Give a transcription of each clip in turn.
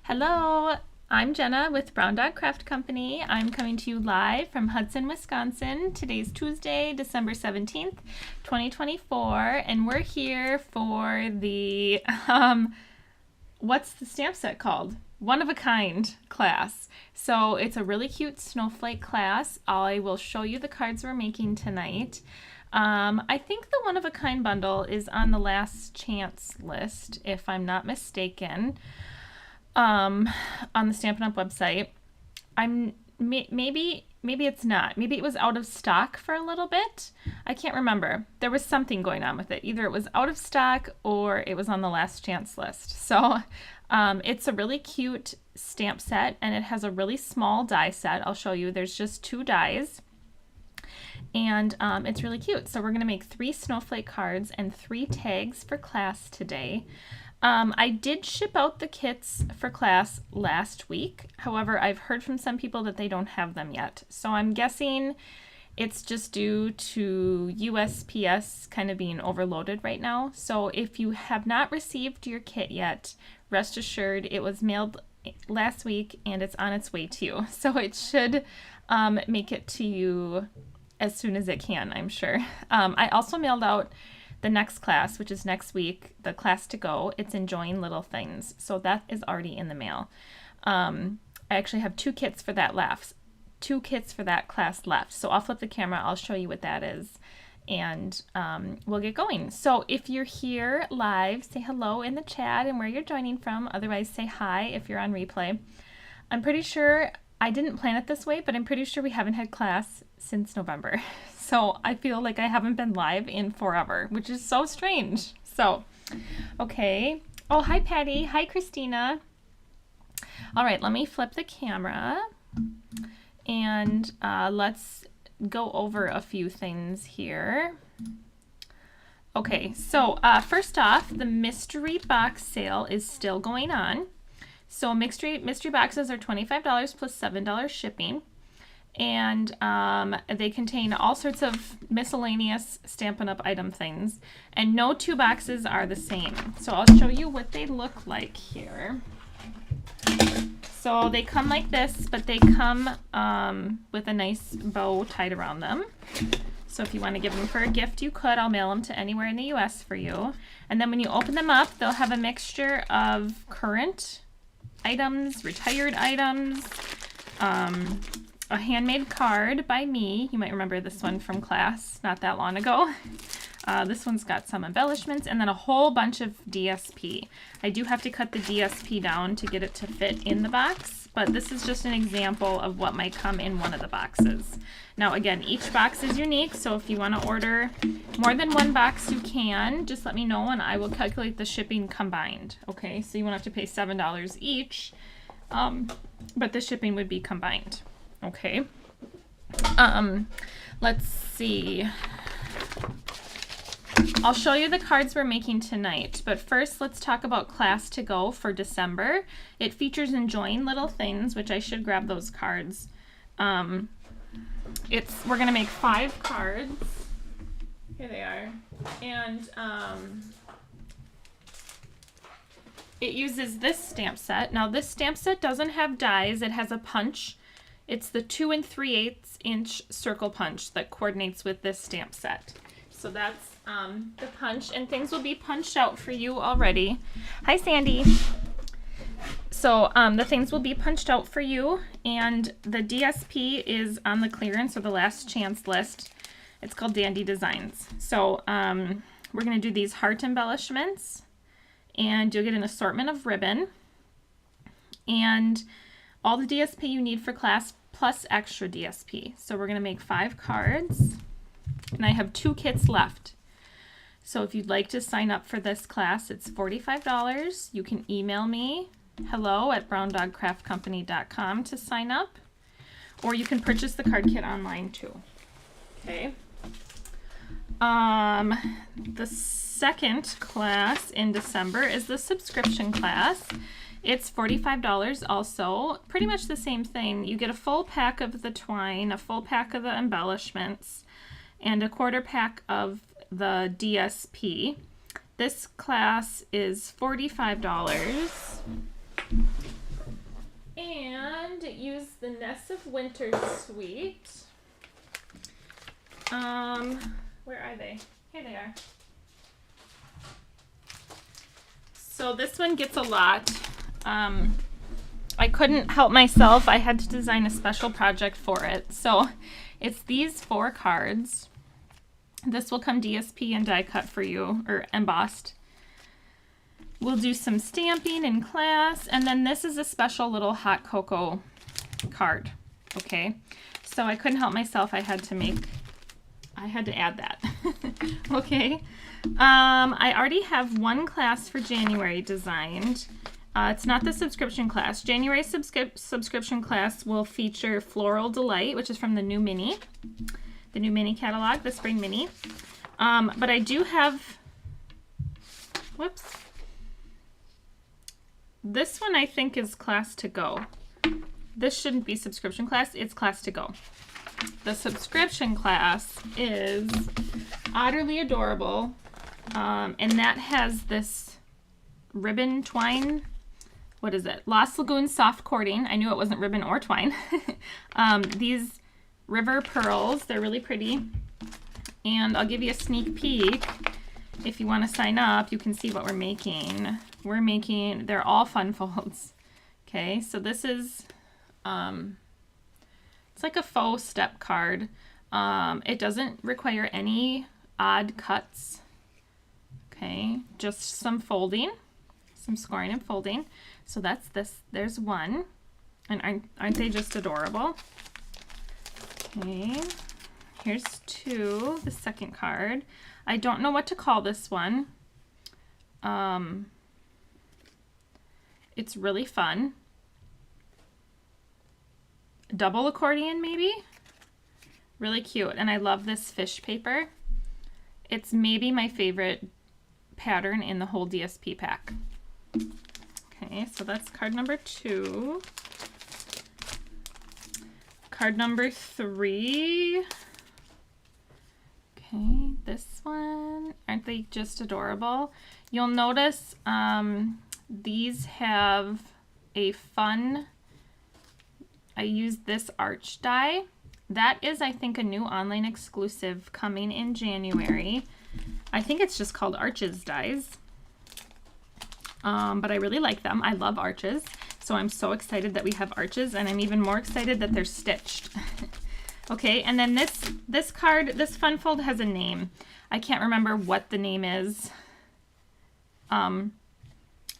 Hello, I'm Jenna with Brown Dog Craft Company. I'm coming to you live from Hudson, Wisconsin. Today's Tuesday, December 17th, 2024, and we're here for the, what's the stamp set called? One of a Kind class. So it's a really cute snowflake class. I will show you the cards we're making tonight. I think the One of a Kind bundle is on the last chance list, if I'm not mistaken. On the Stampin' Up website. Maybe it's not. Maybe it was out of stock for a little bit. I can't remember. There was something going on with it. Either it was out of stock or it was on the last chance list. So it's a really cute stamp set, and it has a really small die set. I'll show you. There's just 2 dies. And it's really cute. So we're going to make 3 snowflake cards and 3 tags for class today. I did ship out the kits for class last week. However, I've heard from some people that they don't have them yet. So I'm guessing it's just due to USPS kind of being overloaded right now. So if you have not received your kit yet, rest assured it was mailed last week and it's on its way to you. So it should make it to you as soon as it can, I'm sure. I also mailed out the next class, which is next week, the class to go. It's Enjoying Little Things. So that is already in the mail. I actually have 2 kits for that left. 2 kits for that class left. So I'll flip the camera. I'll show you what that is. And we'll get going. So if you're here live, say hello in the chat and where you're joining from. Otherwise, say hi if you're on replay. I'm pretty sure, I didn't plan it this way, but I'm pretty sure we haven't had class since November. So I feel like I haven't been live in forever, which is so strange. So, okay. Oh, hi, Patty. Hi, Christina. All right, let me flip the camera and let's go over a few things here. Okay, so first off, the mystery box sale is still going on. So mystery boxes are $25 plus $7 shipping. And they contain all sorts of miscellaneous Stampin' Up! Item things. And no 2 boxes are the same. So I'll show you what they look like here. So they come like this, but they come with a nice bow tied around them. So if you want to give them for a gift, you could. I'll mail them to anywhere in the US for you. And then when you open them up, they'll have a mixture of current items, retired items, a handmade card by me. You might remember this one from class not that long ago. This one's got some embellishments and then a whole bunch of DSP. I do have to cut the DSP down to get it to fit in the box, but this is just an example of what might come in one of the boxes. Now again, each box is unique, so if you want to order more than 1 box, you can. Just let me know and I will calculate the shipping combined. Okay, so you won't have to pay $7 each, but the shipping would be combined. Okay, let's see. I'll show you the cards we're making tonight, but first let's talk about class to go for December. It features Enjoying Little Things, which I should grab those cards. We're gonna make 5 cards. Here they are. And it uses this stamp set. Now this stamp set doesn't have dies, it has a punch. It's the 2 3/8 inch circle punch that coordinates with this stamp set. So that's the punch, and things will be punched out for you already. Hi, Sandy. So the things will be punched out for you, and the DSP is on the clearance or the last chance list. It's called Dandy Designs. So we're going to do these heart embellishments, and you'll get an assortment of ribbon, and all the DSP you need for class plus extra DSP. So we're going to make 5 cards, and I have 2 kits left. So if you'd like to sign up for this class, it's $45. You can email me, hello@browndogcraftcompany.com to sign up, or you can purchase the card kit online too. Okay. The second class in December is the subscription class. It's $45 also. Pretty much the same thing. You get a full pack of the twine, a full pack of the embellishments, and a quarter pack of the DSP. This class is $45. use the Nest of Winter Sweet. Where are they? Here they are. So this one gets a lot. I couldn't help myself. I had to design a special project for it. So it's these 4 cards. This will come DSP and die cut for you, or embossed. We'll do some stamping in class, and then this is a special little hot cocoa card. Okay, so I couldn't help myself. I had to add that. Okay, I already have one class for January designed. It's not the subscription class. January subscription class will feature Floral Delight, which is from the new mini catalog, the spring mini. But I do have, whoops. This one I think is class to go. This shouldn't be subscription class, it's class to go. The subscription class is Utterly Adorable, and that has this ribbon twine. What is it? Lost Lagoon Soft Cording. I knew it wasn't ribbon or twine. These river pearls, they're really pretty. And I'll give you a sneak peek. If you want to sign up, you can see what we're making. They're all fun folds. Okay, so this is, it's like a faux step card. It doesn't require any odd cuts. Okay, just some folding, some scoring and folding. So that's this. There's one. And aren't they just adorable? Okay, here's 2, the second card. I don't know what to call this one. It's really fun. Double accordion, maybe? Really cute. And I love this fish paper. It's maybe my favorite pattern in the whole DSP pack. Okay, so that's card number 2. Card number 3. Okay, this one. Aren't they just adorable? You'll notice these have a fun, I used this arch die. That is, I think, a new online exclusive coming in January. I think it's just called Arches dies. But I really like them. I love arches. So I'm so excited that we have arches, and I'm even more excited that they're stitched. Okay, and then this card, this fun fold has a name. I can't remember what the name is.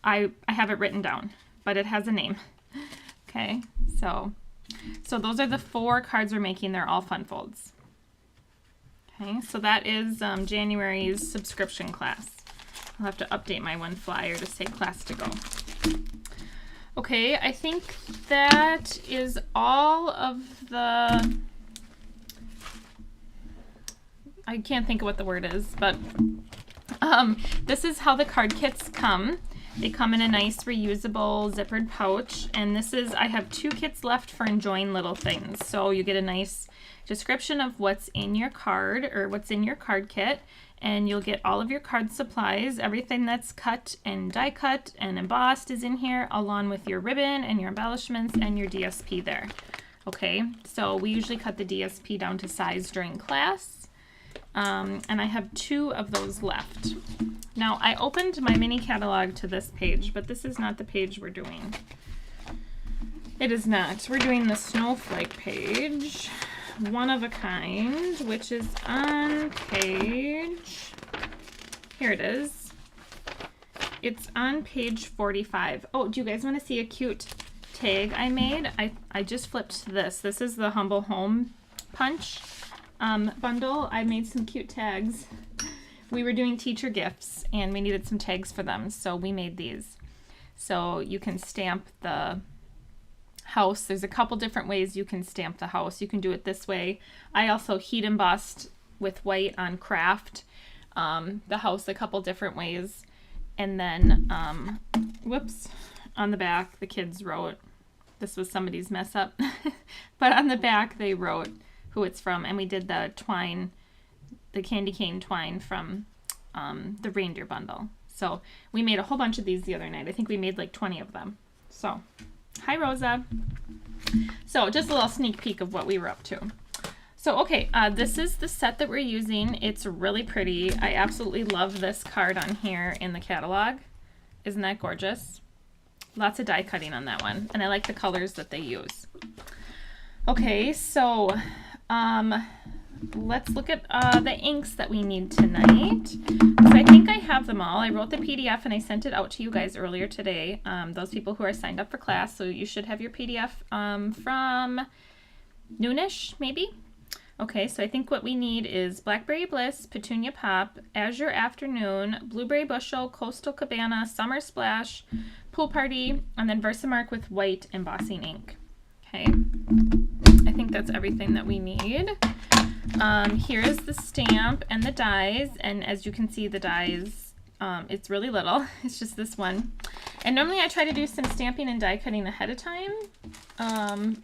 I have it written down, but it has a name. Okay, so those are the 4 cards we're making. They're all fun folds. Okay, so that is January's subscription class. I'll have to update my one flyer to say class to go. Okay, I think that is all of the, I can't think of what the word is, but this is how the card kits come. They come in a nice reusable zippered pouch, and this is, I have 2 kits left for enjoying little things. So you get a nice description of what's in your card, or what's in your card kit, and you'll get all of your card supplies. Everything that's cut and die cut and embossed is in here, along with your ribbon and your embellishments and your DSP there. Okay, so we usually cut the DSP down to size during class, and I have 2 of those left. Now, I opened my mini catalog to this page, but this is not the page we're doing. It is not. We're doing the snowflake page, one of a kind, which is on page, here it is. It's on page 45. Oh, do you guys want to see a cute tag I made? I just flipped to this. This is the Humble Home Punch bundle. I made some cute tags. We were doing teacher gifts and we needed some tags for them, so we made these. So you can stamp the house. There's a couple different ways you can stamp the house. You can do it this way. I also heat embossed with white on craft the house a couple different ways. And then, whoops, on the back the kids wrote, this was somebody's mess up, but on the back they wrote who it's from, and we did the twine, the candy cane twine from the reindeer bundle. So we made a whole bunch of these the other night. I think we made like 20 of them. So, hi Rosa. So just a little sneak peek of what we were up to. So, okay, this is the set that we're using. It's really pretty. I absolutely love this card on here in the catalog. Isn't that gorgeous? Lots of die cutting on that one. And I like the colors that they use. Okay, so let's look at the inks that we need tonight. So I think I have them all. I wrote the PDF and I sent it out to you guys earlier today. Those people who are signed up for class. So you should have your PDF from noonish, maybe. Okay, so I think what we need is Blackberry Bliss, Petunia Pop, Azure Afternoon, Blueberry Bushel, Coastal Cabana, Summer Splash, Pool Party, and then Versamark with white embossing ink. Okay, I think that's everything that we need. Here is the stamp and the dies, and as you can see, the dies, it's really little. It's just this one. And normally I try to do some stamping and die cutting ahead of time,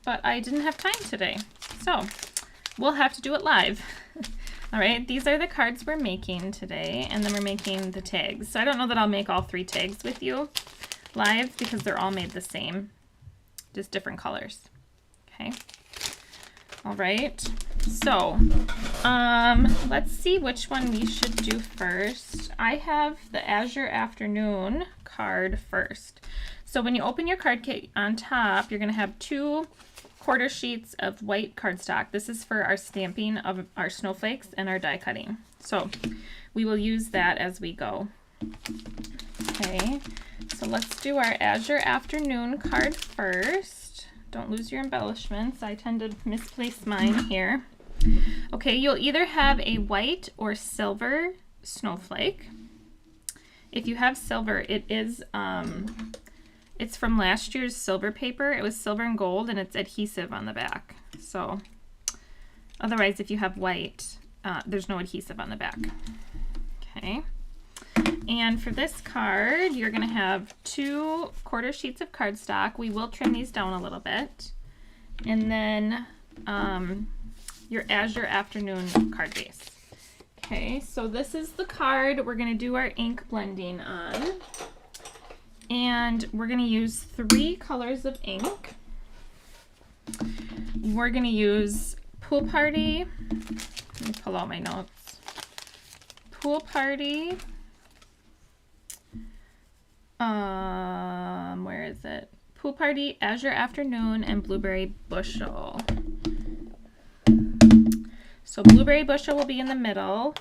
but I didn't have time today, so we'll have to do it live. All right, these are the cards we're making today, and then we're making the tags. So I don't know that I'll make all 3 tags with you live because they're all made the same, just different colors. Okay. All right, so let's see which one we should do first. I have the Azure Afternoon card first. So when you open your card kit on top, you're gonna have 2 quarter sheets of white cardstock. This is for our stamping of our snowflakes and our die cutting. So we will use that as we go. Okay, so let's do our Azure Afternoon card first. Don't lose your embellishments. I tend to misplace mine here. Okay, you'll either have a white or silver snowflake. If you have silver, it is it's from last year's silver paper. It was silver and gold, and it's adhesive on the back. So otherwise, if you have white, there's no adhesive on the back. Okay. And for this card, you're going to have 2 quarter sheets of cardstock. We will trim these down a little bit. And then your Azure Afternoon card base. Okay, so this is the card we're going to do our ink blending on. And we're going to use 3 colors of ink. We're going to use Pool Party. Let me pull out my notes. Pool Party. Where is it? Pool Party, Azure Afternoon, and Blueberry Bushel. So Blueberry Bushel will be in the middle,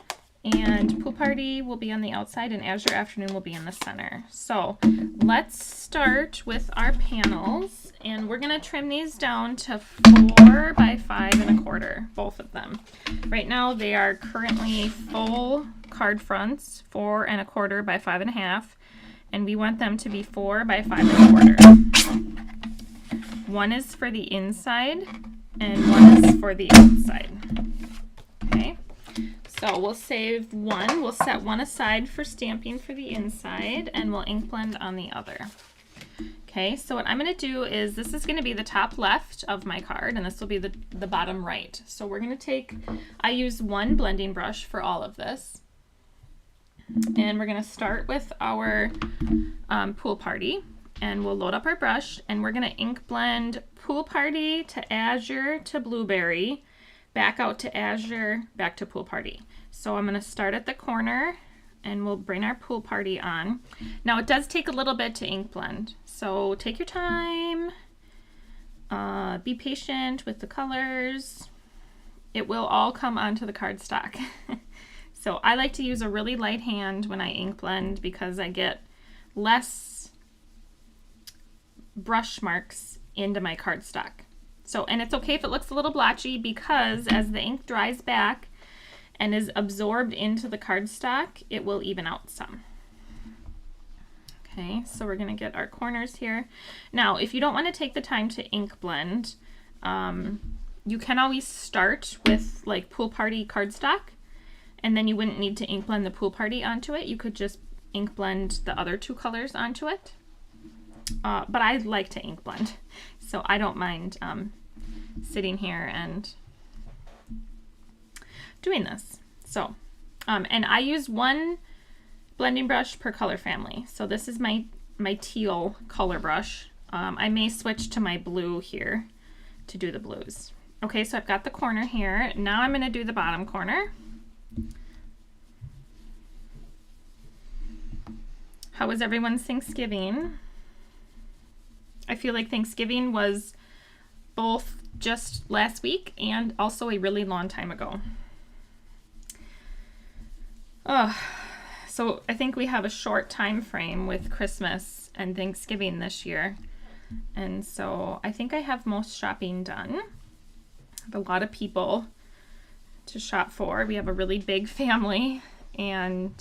and Pool Party will be on the outside, and Azure Afternoon will be in the center. So let's start with our panels, and we're going to trim these down to 4 by 5 1/4, both of them. Right now they are currently full card fronts, 4 1/4 by 5 1/2, and we want them to be 4 by 5 1/4. One is for the inside, and one is for the outside. Okay. So we'll save one, we'll set one aside for stamping for the inside, and we'll ink blend on the other. Okay, so what I'm going to do is, this is going to be the top left of my card, and this will be the bottom right. So we're going to take, I use 1 blending brush for all of this. And we're going to start with our Pool Party, and we'll load up our brush, and we're going to ink blend Pool Party to Azure to Blueberry, back out to Azure, back to Pool Party. So I'm going to start at the corner, and we'll bring our Pool Party on. Now it does take a little bit to ink blend, so take your time, be patient with the colors. It will all come onto the cardstock. So I like to use a really light hand when I ink blend because I get less brush marks into my cardstock. So, and it's okay if it looks a little blotchy because as the ink dries back and is absorbed into the cardstock, it will even out some. Okay, so we're gonna get our corners here. Now, if you don't want to take the time to ink blend, you can always start with like Pool Party cardstock, and then you wouldn't need to ink blend the Pool Party onto it. You could just ink blend the other 2 colors onto it. But I like to ink blend, so I don't mind sitting here and doing this. So, and I use 1 blending brush per color family. So this is my teal color brush. I may switch to my blue here to do the blues. Okay, so I've got the corner here. Now I'm going to do the bottom corner. How was everyone's Thanksgiving? I feel like Thanksgiving was both just last week and also a really long time ago. So I think we have a short time frame with Christmas and Thanksgiving this year. And so I think I have most shopping done. I have a lot of people to shop for. We have a really big family, and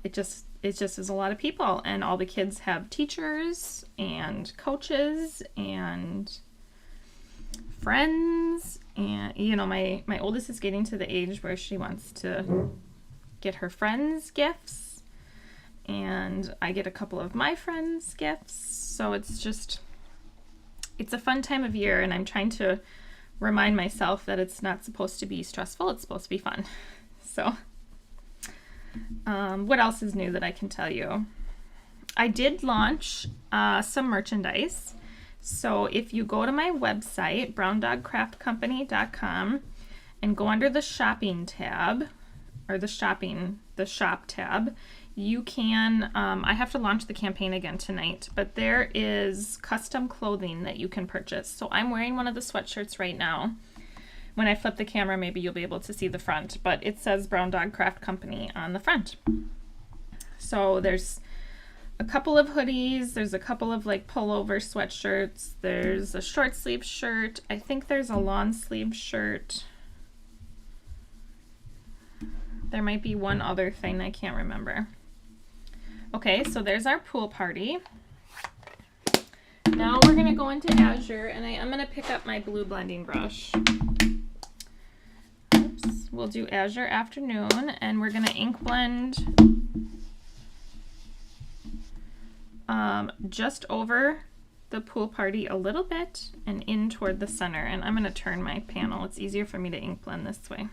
it just is a lot of people, and all the kids have teachers and coaches and friends, and you know, my oldest is getting to the age where she wants to get her friends gifts, and I get a couple of my friends gifts. So it's a fun time of year, and I'm trying to remind myself that it's not supposed to be stressful, it's supposed to be fun. So what else is new that I can tell you? I did launch some merchandise. So if you go to my website, browndogcraftcompany.com, and go under the shopping tab, or the shop tab, you can, I have to launch the campaign again tonight, but there is custom clothing that you can purchase. So I'm wearing one of the sweatshirts right now. When I flip the camera, maybe you'll be able to see the front, but it says Brown Dog Craft Company on the front. So there's a couple of hoodies, there's a couple of like pullover sweatshirts, there's a short sleeve shirt, I think there's a long sleeve shirt. There might be one other thing, I can't remember. Okay, so there's our pool party. Now we're gonna go into Azure, and I'm gonna pick up my blue blending brush. Oops. We'll do Azure Afternoon, and we're gonna ink blend just over the pool party a little bit and in toward the center. And I'm gonna turn my panel. It's easier for me to ink blend this way.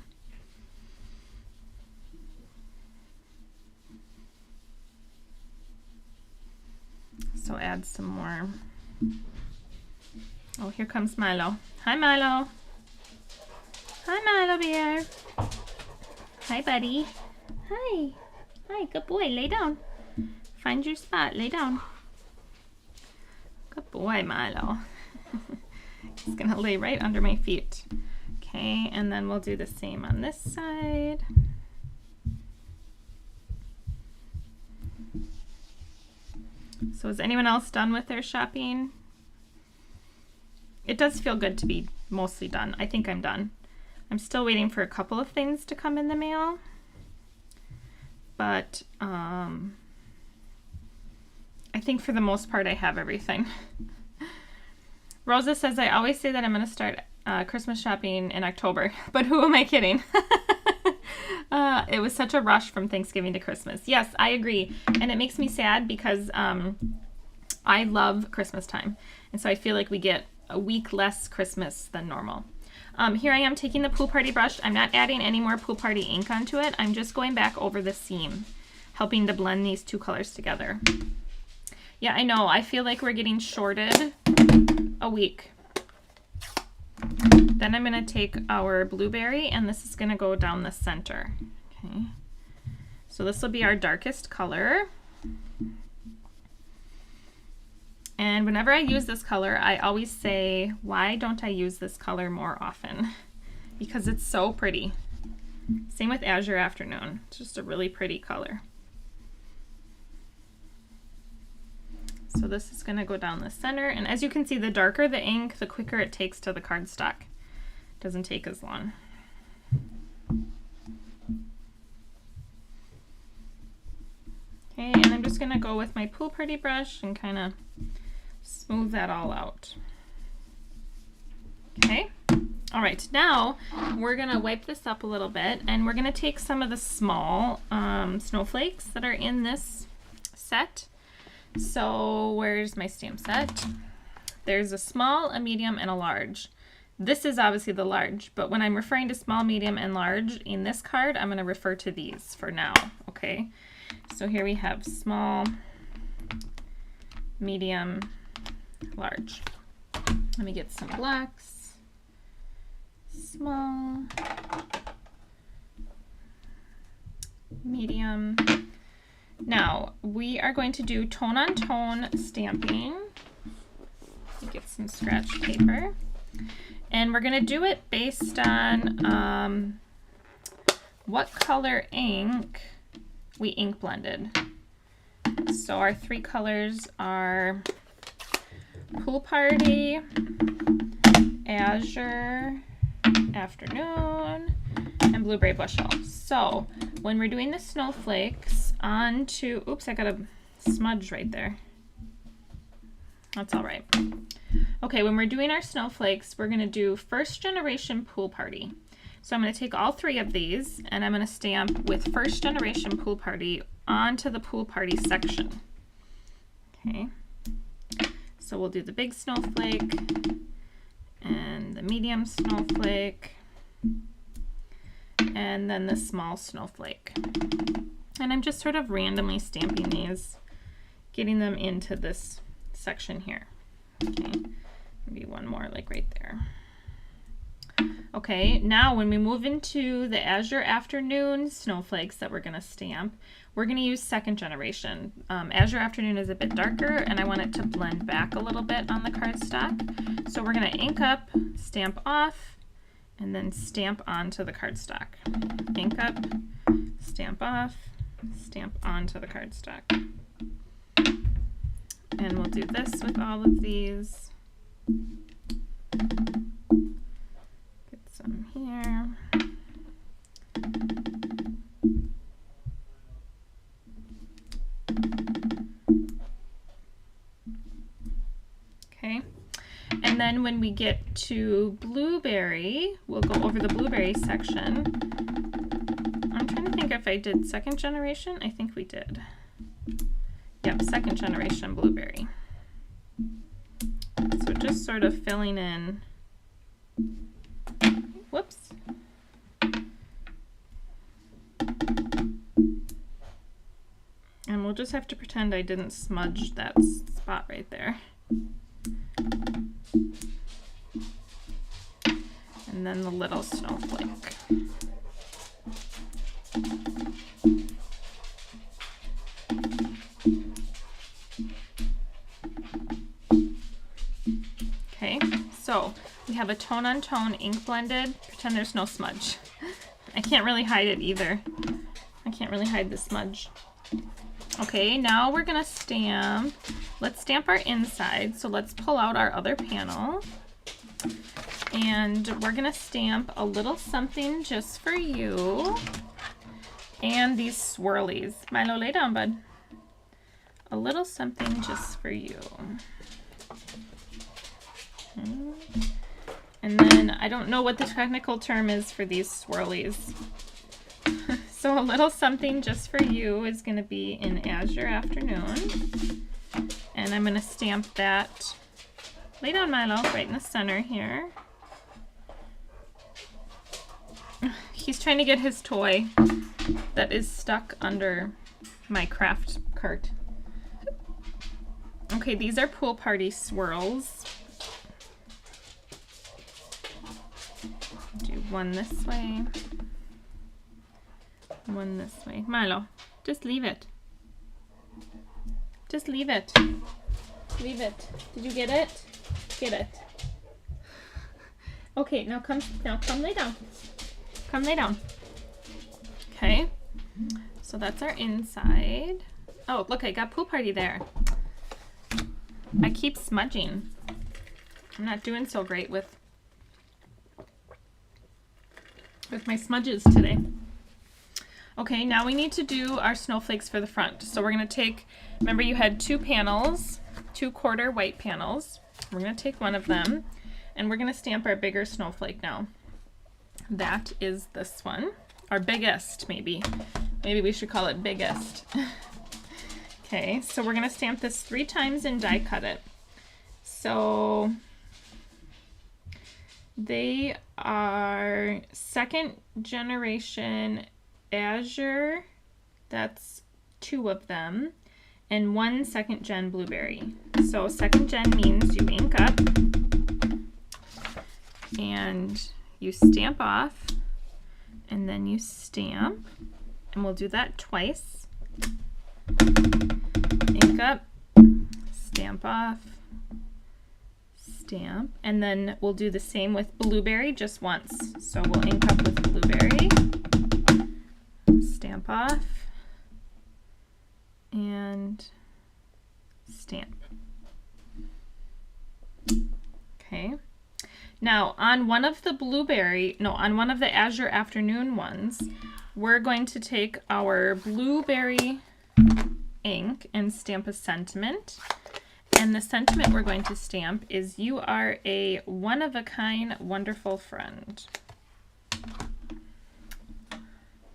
So add some more. Oh, here comes Milo. Hi, Milo. Hi, Milo bear. Hi, buddy. Hi. Hi, good boy. Lay down. Find your spot. Lay down. Good boy, Milo. He's gonna lay right under my feet. Okay, and then we'll do the same on this side. So is anyone else done with their shopping? It does feel good to be mostly done. I think I'm done. I'm still waiting for a couple of things to come in the mail. But I think for the most part I have everything. Rosa says, I always say that I'm going to start Christmas shopping in October, but who am I kidding? It was such a rush from Thanksgiving to Christmas. Yes, I agree. And it makes me sad because I love Christmas time. And so I feel like we get a week less Christmas than normal. Here I am taking the pool party brush. I'm not adding any more pool party ink onto it. I'm just going back over the seam, helping to blend these two colors together. Yeah, I know. I feel like we're getting shorted a week. Then I'm going to take our blueberry, and this is going to go down the center. Okay. So this will be our darkest color. And whenever I use this color, I always say, why don't I use this color more often? Because it's so pretty. Same with Azure Afternoon. It's just a really pretty color. So this is going to go down the center. And as you can see, the darker the ink, the quicker it takes to the cardstock. It doesn't take as long. Okay, and I'm just going to go with my pool party brush and kind of smooth that all out. Okay. All right, now we're going to wipe this up a little bit, and we're going to take some of the small snowflakes that are in this set. So where's my stamp set? There's a small, a medium, and a large. This is obviously the large, but when I'm referring to small, medium, and large in this card, I'm going to refer to these for now, okay? So here we have small, medium, large. Let me get some blacks. Small, medium. Now we are going to do tone on tone stamping. Get some scratch paper, and we're going to do it based on what color ink we ink blended. So our three colors are Pool Party, Azure Afternoon, and Blueberry Bushel. So when we're doing the snowflakes onto, oops, I got a smudge right there. That's all right. Okay, when we're doing our snowflakes, we're gonna do first generation Pool Party. So I'm gonna take all three of these and I'm gonna stamp with first generation Pool Party onto the Pool Party section. Okay, so we'll do the big snowflake and the medium snowflake and then the small snowflake. And I'm just sort of randomly stamping these, getting them into this section here. Okay, maybe one more like right there. Okay, now when we move into the Azure Afternoon snowflakes that we're going to stamp, we're going to use second generation. Azure Afternoon is a bit darker and I want it to blend back a little bit on the cardstock. So we're going to ink up, stamp off, and then stamp onto the cardstock. Ink up, stamp off, stamp onto the cardstock. And we'll do this with all of these. Get some here. Okay. And then when we get to blueberry, we'll go over the blueberry section. I'm trying to think if I did second generation. I think we did. Yep, second generation blueberry. So just sort of filling in, whoops. And we'll just have to pretend I didn't smudge that spot right there. And then the little snowflake. Okay, so we have a tone on tone ink blended. Pretend there's no smudge. I can't really hide it either. I can't really hide the smudge. Okay, now we're gonna stamp. Let's stamp our inside. So let's pull out our other panel. And we're gonna stamp a little something just for you. And these swirlies. Milo, lay down, bud. A little something just for you. Okay. And then I don't know what the technical term is for these swirlies. So a little something just for you is going to be in Azure Afternoon. And I'm going to stamp that. Lay down, Milo, right in the center here. He's trying to get his toy that is stuck under my craft cart. Okay, these are Pool Party swirls. Do one this way, one this way. Milo, just leave it. Just leave it. Leave it. Did you get it? Get it. Okay, now come lay down. Come lay down. Okay, so that's our inside. Oh, look, I got Pool Party there. I keep smudging. I'm not doing so great with my smudges today. Okay, now we need to do our snowflakes for the front. So we're going to take, remember you had two panels, 2/4 white panels. We're going to take one of them and we're going to stamp our bigger snowflake now. That is this one. Our biggest, maybe. Maybe we should call it biggest. Okay, so we're going to stamp this 3 times and die cut it. So they are second generation Azure, that's 2 of them, and 1 second gen blueberry. So second gen means you ink up, and you stamp off, and then you stamp, and we'll do that twice. Ink up, stamp off, stamp, and then we'll do the same with blueberry just once. So we'll ink up with blueberry, stamp off, and stamp. Okay. Now on one of the on one of the Azure Afternoon ones, we're going to take our blueberry ink and stamp a sentiment. And the sentiment we're going to stamp is, "You are a one-of-a-kind, wonderful friend,"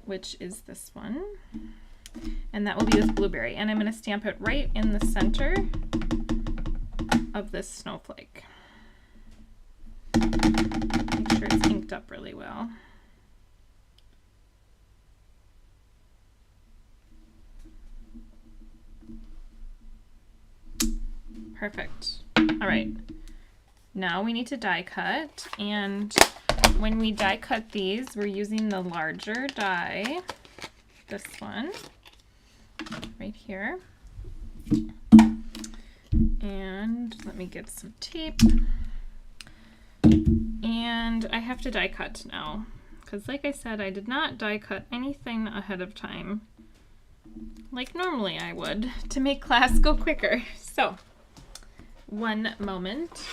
which is this one. And that will be with blueberry. And I'm going to stamp it right in the center of this snowflake. Make sure it's inked up really well. Perfect. All right. Now we need to die cut, and when we die cut these, we're using the larger die, this one, right here. And let me get some tape. And I have to die cut now, because like I said, I did not die cut anything ahead of time, like normally I would, to make class go quicker. So, one moment.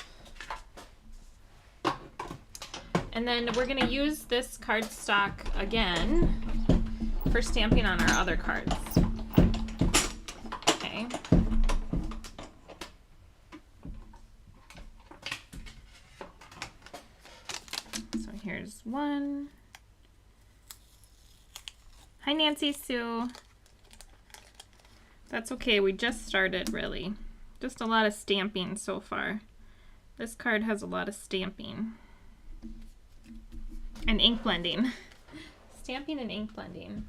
And then we're going to use this cardstock again for stamping on our other cards. Okay. So here's one. Hi, Nancy Sue. That's okay, we just started, really. Just a lot of stamping so far. This card has a lot of stamping. And ink blending. Stamping and ink blending.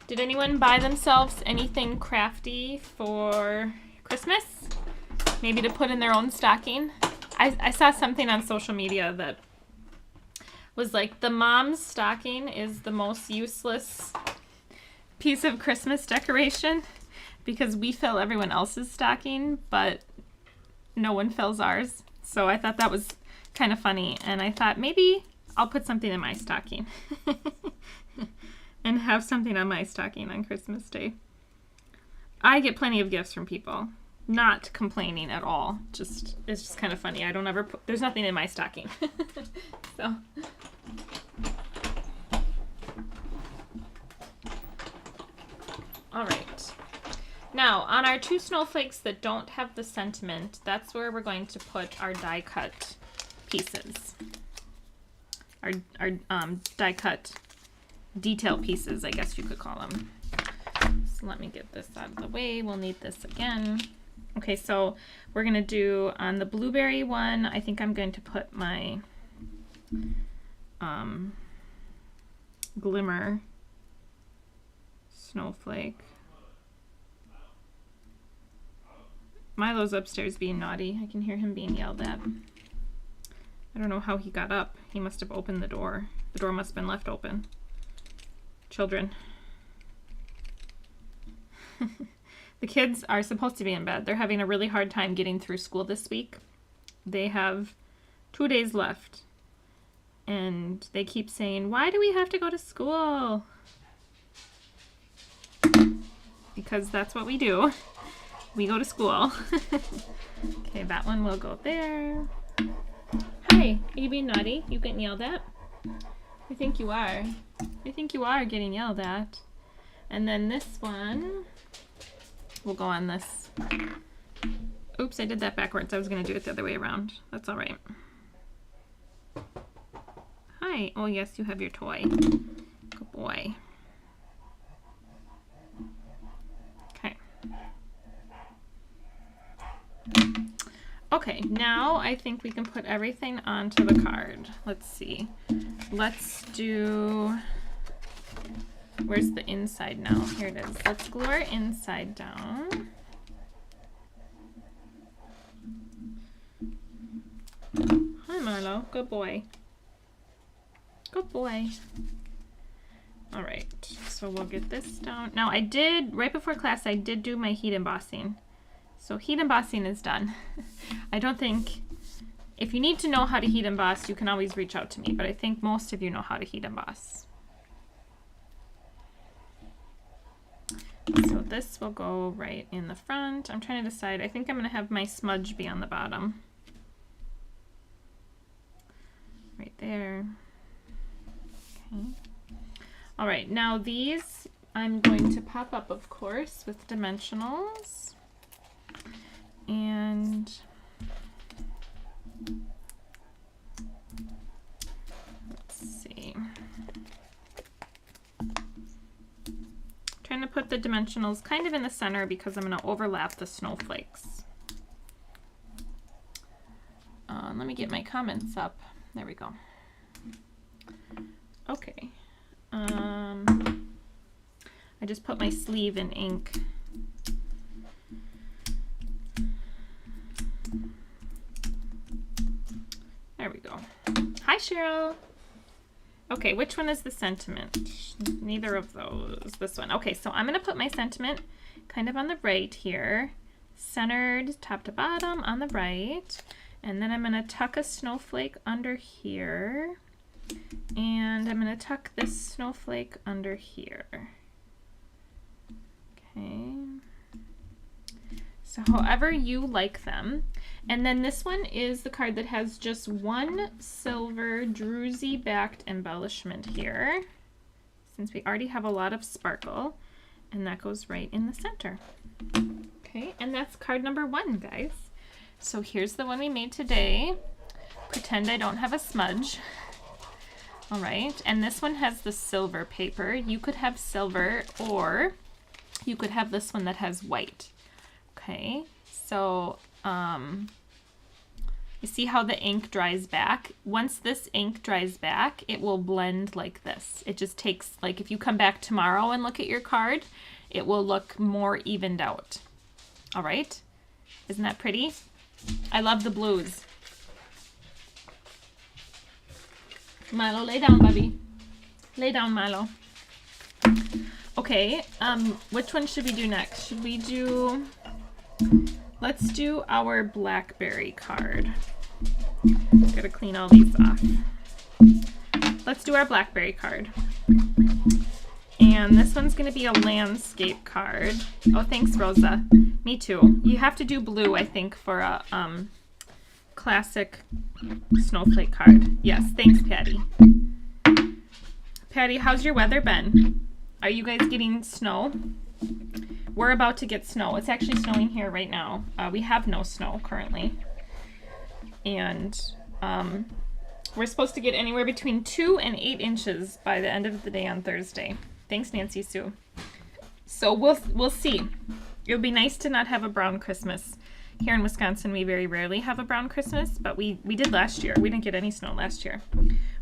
Did anyone buy themselves anything crafty for Christmas? Maybe to put in their own stocking? I saw something on social media that was like, the mom's stocking is the most useless piece of Christmas decoration because we fill everyone else's stocking, but no one fills ours. So I thought that was kind of funny, and I thought maybe I'll put something in my stocking and have something on my stocking on Christmas Day. I get plenty of gifts from people. Not complaining at all. It's just kind of funny. I don't ever put, there's nothing in my stocking. So. All right. Now, on our two snowflakes that don't have the sentiment, that's where we're going to put our die cut pieces. Our die cut detail pieces, I guess you could call them. So let me get this out of the way. We'll need this again. Okay, so we're going to do on the blueberry one, I think I'm going to put my glimmer snowflake. Milo's upstairs being naughty. I can hear him being yelled at. I don't know how he got up. He must have opened the door. The door must have been left open. Children. The kids are supposed to be in bed. They're having a really hard time getting through school this week. They have 2 days left. And they keep saying, "Why do we have to go to school?" Because that's what we do. We go to school. Okay, that one will go there. Hi, are you being naughty? You getting yelled at? I think you are. I think you are getting yelled at. And then this one will go on this. Oops, I did that backwards. I was going to do it the other way around. That's all right. Hi. Oh, yes, you have your toy. Good boy. Okay. Okay, now I think we can put everything onto the card. Let's see. Let's do... Where's the inside now? Here it is. Let's glue our inside down. Milo. Good boy. Good boy. All right, so we'll get this down. Now I did, right before class, I did do my heat embossing. So heat embossing is done. I don't think, if you need to know how to heat emboss, you can always reach out to me, but I think most of you know how to heat emboss. So this will go right in the front. I'm trying to decide, I think I'm gonna have my smudge be on the bottom. Right there. Okay. All right, now these I'm going to pop up, of course, with dimensionals. And let's see. Trying to put the dimensionals kind of in the center because I'm going to overlap the snowflakes. Let me get my comments up. There we go. Okay. I just put my sleeve in ink. There we go. Hi, Cheryl. Okay, which one is the sentiment? Neither of those. This one. Okay, so I'm going to put my sentiment kind of on the right here, centered top to bottom on the right, and then I'm going to tuck a snowflake under here, and I'm going to tuck this snowflake under here. Okay. So however you like them. And then this one is the card that has just one silver druzy backed embellishment here, since we already have a lot of sparkle, and that goes right in the center. Okay, and that's card number 1, guys. So here's the one we made today. Pretend I don't have a smudge. All right, and this one has the silver paper. You could have silver, or you could have this one that has white. Okay, so you see how the ink dries back? Once this ink dries back, it will blend like this. It just takes, like, if you come back tomorrow and look at your card, it will look more evened out. All right, isn't that pretty? I love the blues. Milo, lay down, Bubby. Lay down, Milo. Okay, which one should we do next? Should we do, let's do our blackberry card. Gotta clean all these off. Let's do our blackberry card. And this one's gonna be a landscape card. Oh, thanks, Rosa. Me too. You have to do blue, I think, for a classic snowflake card. Yes, thanks, Patty. Patty, how's your weather been? Are you guys getting snow? We're about to get snow. It's actually snowing here right now. We have no snow currently. And we're supposed to get anywhere between 2 and 8 inches by the end of the day on Thursday. Thanks, Nancy Sue. So we'll see. It would be nice to not have a brown Christmas. Here in Wisconsin, we very rarely have a brown Christmas, but we did last year. We didn't get any snow last year,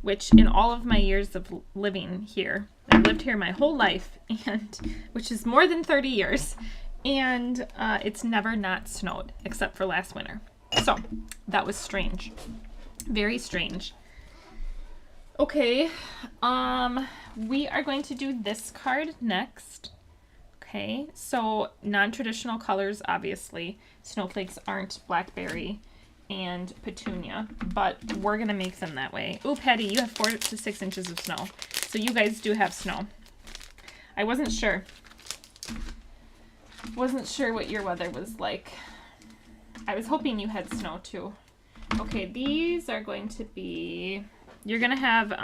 which in all of my years of living here, I've lived here my whole life, and which is more than 30 years, and it's never not snowed except for last winter. So that was strange, very strange. Okay, we are going to do this card next. Okay, so non-traditional colors, obviously. Snowflakes aren't blackberry and petunia, but we're gonna make them that way. Oh, Patty, you have 4 to 6 inches of snow. So you guys do have snow. I wasn't sure. Wasn't sure what your weather was like. I was hoping you had snow too. Okay, these are going to be, you're gonna have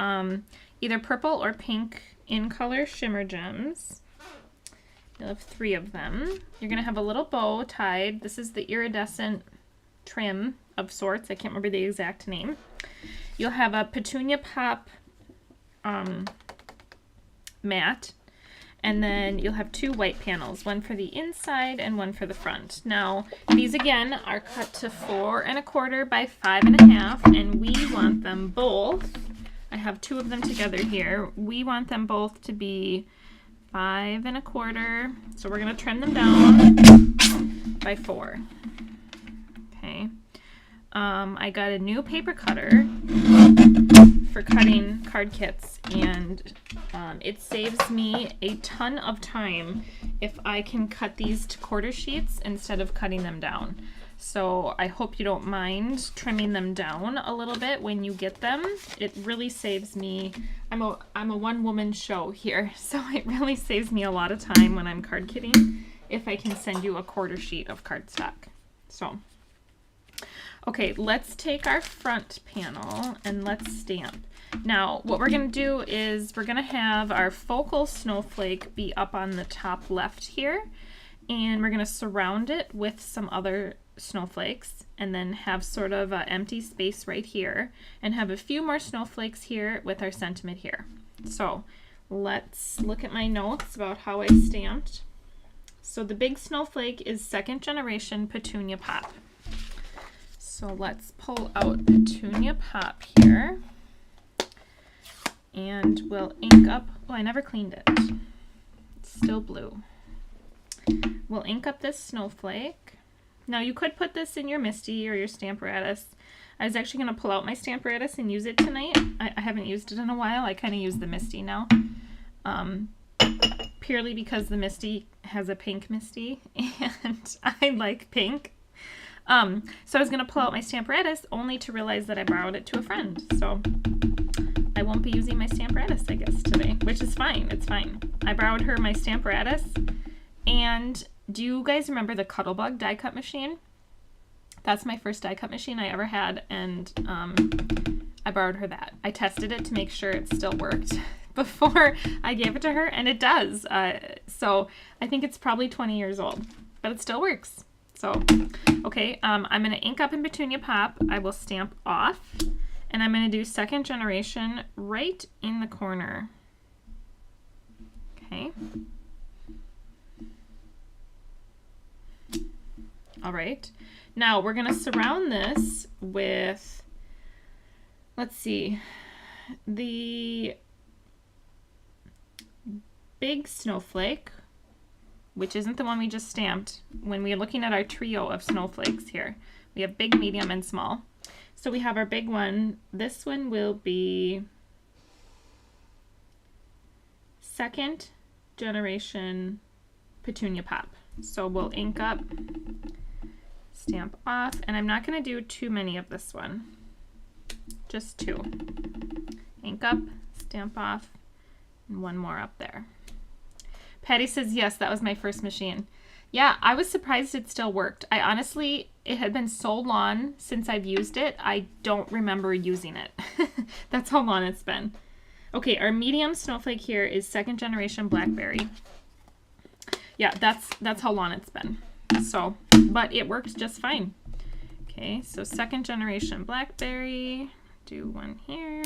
either purple or pink in color shimmer gems. You'll have 3 of them. You're gonna have a little bow tied. This is the iridescent trim of sorts. I can't remember the exact name. You'll have a petunia pop mat, and then you'll have 2 white panels, one for the inside and one for the front. Now, these again are cut to 4 1/4 by 5 1/2, and we want them both, I have 2 of them together here, we want them both to be 5 1/4, so we're going to trim them down by 4. Okay. I got a new paper cutter for cutting card kits, and it saves me a ton of time if I can cut these to quarter sheets instead of cutting them down. So I hope you don't mind trimming them down a little bit when you get them. It really saves me, I'm a one-woman show here, so it really saves me a lot of time when I'm card kitting if I can send you a quarter sheet of cardstock. So, okay, let's take our front panel and let's stamp. Now, what we're going to do is we're going to have our focal snowflake be up on the top left here, and we're going to surround it with some other snowflakes and then have sort of an empty space right here and have a few more snowflakes here with our sentiment here. So let's look at my notes about how I stamped. So the big snowflake is second generation Petunia Pop. So let's pull out Petunia Pop here and we'll ink up, oh, I never cleaned it. It's still blue. We'll ink up this snowflake. Now you could put this in your Misty or your Stamparatus. I was actually going to pull out my Stamparatus and use it tonight. I haven't used it in a while. I kind of use the Misty now. Purely because the Misty has a pink Misty and I like pink. So I was going to pull out my Stamparatus only to realize that I borrowed it to a friend. So I won't be using my Stamparatus, I guess, today, which is fine. It's fine. I borrowed her my Stamparatus. And do you guys remember the Cuttlebug die cut machine? That's my first die cut machine I ever had, and I borrowed her that. I tested it to make sure it still worked before I gave it to her, and it does. So I think it's probably 20 years old, but it still works. So, okay, I'm going to ink up in Petunia Pop. I will stamp off, and I'm going to do second generation right in the corner. Okay. All right, now we're going to surround this with, let's see, the big snowflake, which isn't the one we just stamped. When we're looking at our trio of snowflakes here, we have big, medium, and small. So we have our big one. This one will be second generation Petunia Pop. So we'll ink up, stamp off, and I'm not going to do too many of this one, just two. Ink up, stamp off, and one more up there. Patty says, yes, that was my first machine. Yeah, I was surprised it still worked. I honestly, it had been so long since I've used it, I don't remember using it. That's how long it's been. Okay, our medium snowflake here is second generation Blackberry. Yeah, that's how long it's been. So, but it works just fine. Okay, so second generation Blackberry. Do one here.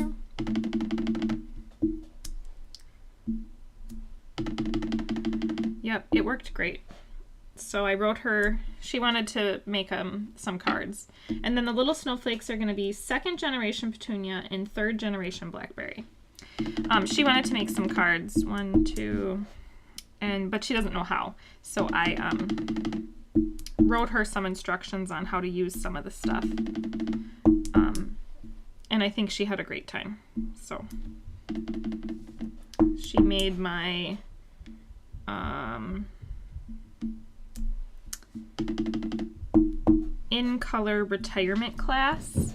Yep, it worked great. So I wrote her, she wanted to make some cards. And then the little snowflakes are going to be second generation Petunia and third generation Blackberry. She wanted to make some cards, 1, 2, but she doesn't know how. So I wrote her some instructions on how to use some of the stuff. And I think she had a great time. So she made my in color retirement class,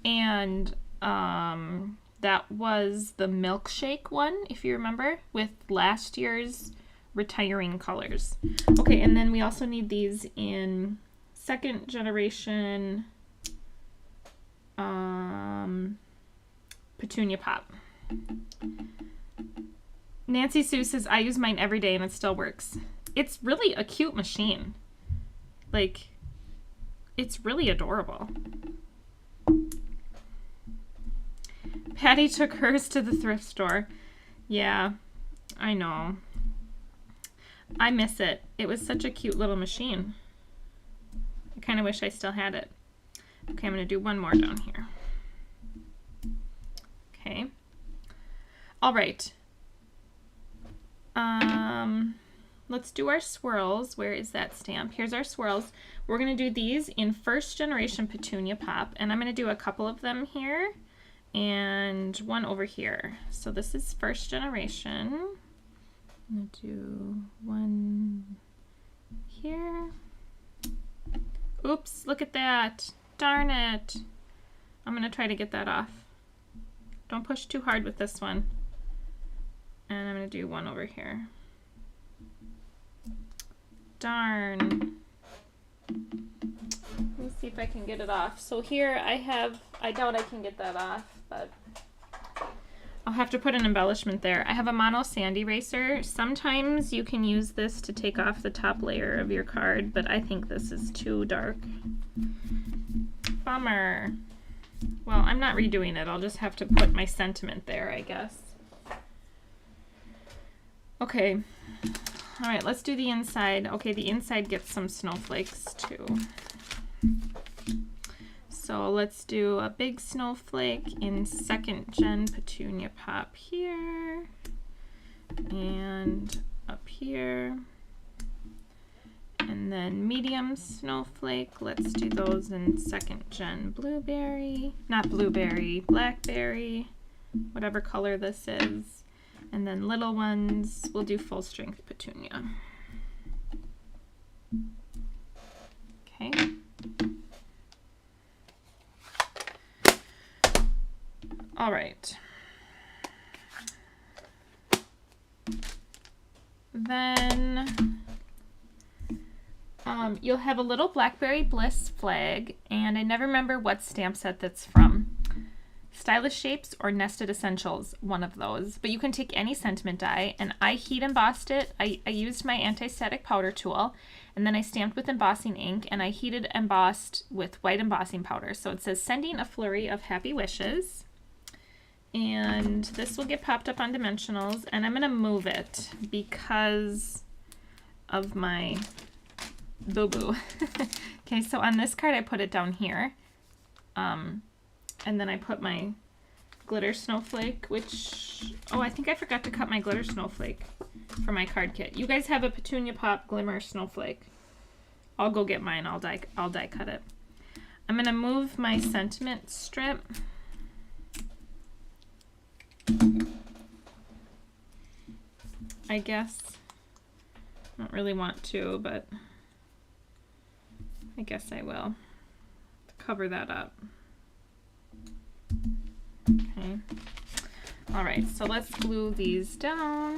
and that was the milkshake one, if you remember, with last year's retiring colors. Okay, and then we also need these in second generation Petunia Pop. Nancy Sue says, I use mine every day and it still works. It's really a cute machine. Like, it's really adorable. Patty took hers to the thrift store. Yeah, I know. I miss it. It was such a cute little machine. I kind of wish I still had it. Okay, I'm going to do one more down here. Okay. All right. let's do our swirls. Where is that stamp? Here's our swirls. We're going to do these in first generation Petunia Pop, and I'm going to do a couple of them here and one over here. So this is first generation. I'm going to do one here. Oops, look at that. Darn it. I'm going to try to get that off. Don't push too hard with this one. And I'm going to do one over here. Darn. Let me see if I can get it off. So here I doubt I can get that off, but I'll have to put an embellishment there. I have a mono sand eraser. Sometimes you can use this to take off the top layer of your card, but I think this is too dark. Bummer. Well, I'm not redoing it. I'll just have to put my sentiment there, I guess. Okay. All right, let's do the inside. Okay, the inside gets some snowflakes too. So let's do a big snowflake in second gen Petunia Pop here and up here. And then medium snowflake, let's do those in second gen blueberry, not blueberry, blackberry, whatever color this is. And then little ones, we'll do full strength Petunia. Okay. All right. Then you'll have a little Blackberry Bliss flag, and I never remember what stamp set that's from. Stylish Shapes or Nested Essentials, one of those. But you can take any sentiment die, and I heat embossed it. I used my anti-static powder tool, and then I stamped with embossing ink, and I heated embossed with white embossing powder. So it says, sending a flurry of happy wishes. And this will get popped up on dimensionals, and I'm going to move it because of my boo-boo. Okay, so on this card I put it down here. And then I put my glitter snowflake, which, oh, I think I forgot to cut my glitter snowflake for my card kit. You guys have a Petunia Pop glimmer snowflake. I'll go get mine. I'll die cut it. I'm going to move my sentiment strip. I guess. I don't really want to, but I guess I will. To cover that up. Okay. All right, so let's glue these down.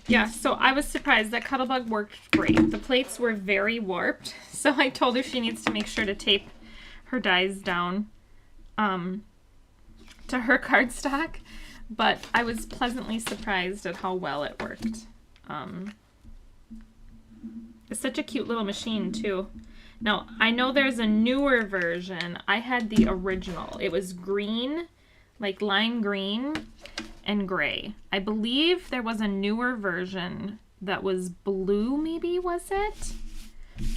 Yeah, so I was surprised that Cuttlebug worked great. The plates were very warped, so I told her she needs to make sure to tape her dies down to her cardstock, but I was pleasantly surprised at how well it worked. It's such a cute little machine too. Now, I know there's a newer version. I had the original. It was green, like lime green and gray. I believe there was a newer version that was blue, maybe, was it?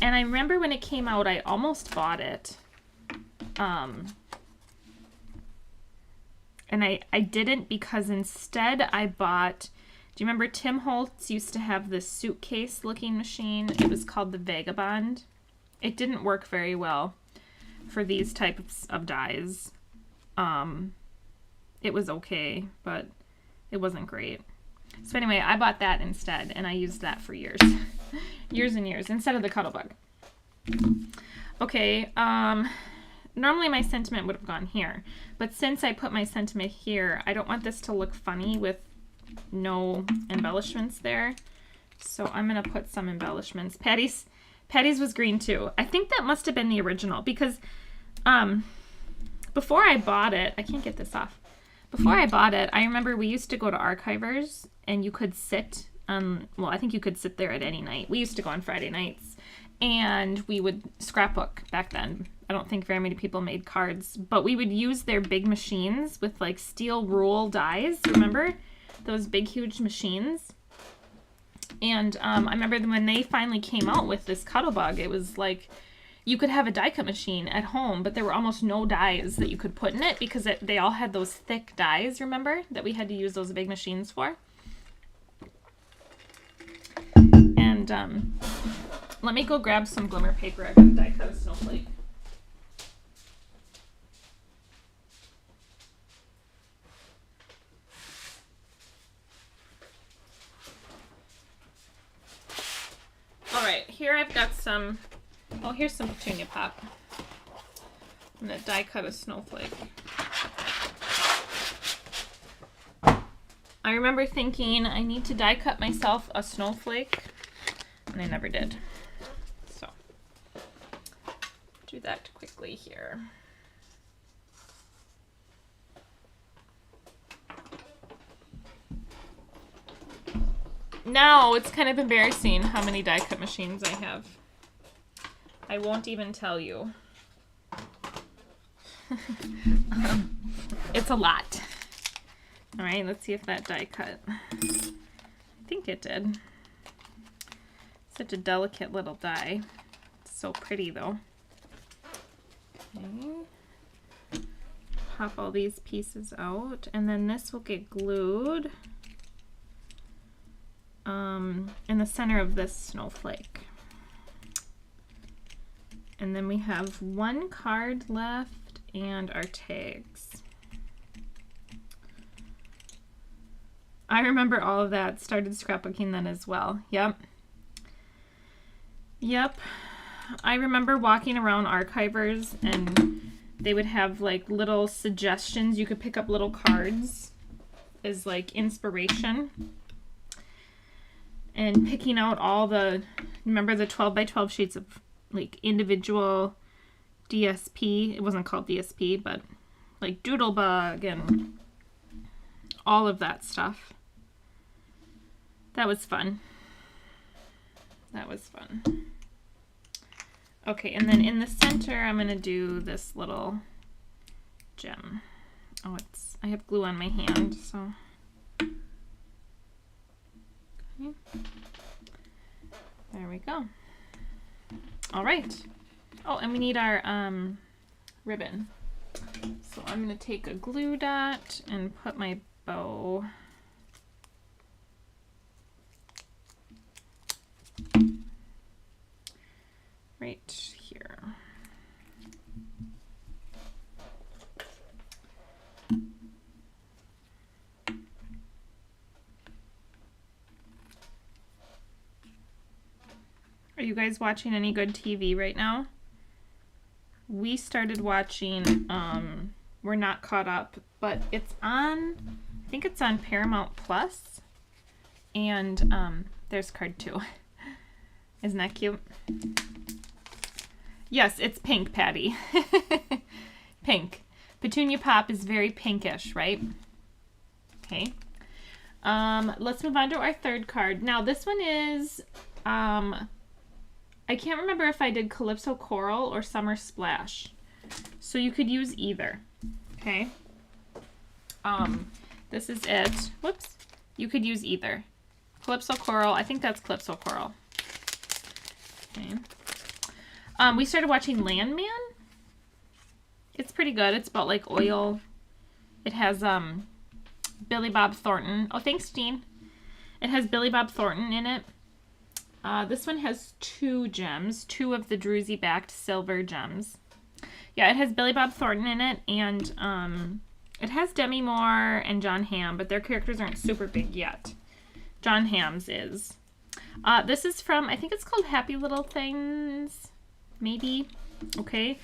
And I remember when it came out, I almost bought it. And I didn't, because instead I bought, do you remember Tim Holtz used to have this suitcase looking machine? It was called the Vagabond. It didn't work very well for these types of dies. It was okay, but it wasn't great. So anyway, I bought that instead, and I used that for years. Years and years, instead of the Cuttlebug. Okay, normally my sentiment would have gone here, but since I put my sentiment here, I don't want this to look funny with no embellishments there. So I'm going to put some embellishments. Patty's was green too. I think that must have been the original, because before I bought it, I can't get this off. Before I bought it, I remember we used to go to Archivers, and you could sit, well, I think you could sit there at any night. We used to go on Friday nights, and we would scrapbook back then. I don't think very many people made cards, but we would use their big machines with like steel rule dies. Remember those big, huge machines? And I remember when they finally came out with this Cuttlebug, it was like, you could have a die cut machine at home, but there were almost no dies that you could put in it because they all had those thick dies, remember, that we had to use those big machines for. And let me go grab some glimmer paper. I got die cut a snowflake. All right, here I've got some, oh, here's some petunia pop. I'm gonna die cut a snowflake. I remember thinking I need to die cut myself a snowflake, and I never did. So, do that quickly here. Now it's kind of embarrassing how many die cut machines I have. I won't even tell you. It's a lot. All right, let's see if that die cut. I think it did. Such a delicate little die. It's so pretty though. Okay. Pop all these pieces out, and then this will get glued in the center of this snowflake. And then we have one card left and our tags. I remember all of that. Started scrapbooking then as well. Yep. I remember walking around Archivers and they would have like little suggestions. You could pick up little cards as like inspiration. And picking out all the, remember the 12 by 12 sheets of like individual DSP. It wasn't called DSP, but like Doodlebug and all of that stuff. That was fun. That was fun. Okay, and then in the center, I'm going to do this little gem. Oh, I have glue on my hand, so. Okay. There we go. All right. Oh, and we need our ribbon. So I'm going to take a glue dot and put my bow right here. Are you guys watching any good TV right now? We started watching, we're not caught up, but it's on, I think it's on Paramount Plus, and there's card 2. Isn't that cute? Yes, it's pink, Patty. Pink. Petunia Pop is very pinkish, right? Okay. Let's move on to our third card. Now this one is, I can't remember if I did Calypso Coral or Summer Splash. So you could use either. Okay. This is it. Whoops. You could use either. Calypso Coral. I think that's Calypso Coral. Okay. We started watching Landman. It's pretty good. It's about like oil. It has Billy Bob Thornton. Oh, thanks, Jean. It has Billy Bob Thornton in it. This one has 2 gems, 2 of the druzy backed silver gems. Yeah, it has Billy Bob Thornton in it, and it has Demi Moore and John Hamm, but their characters aren't super big yet. John Hamm's is. This is from, I think it's called Happy Little Things, maybe. Okay.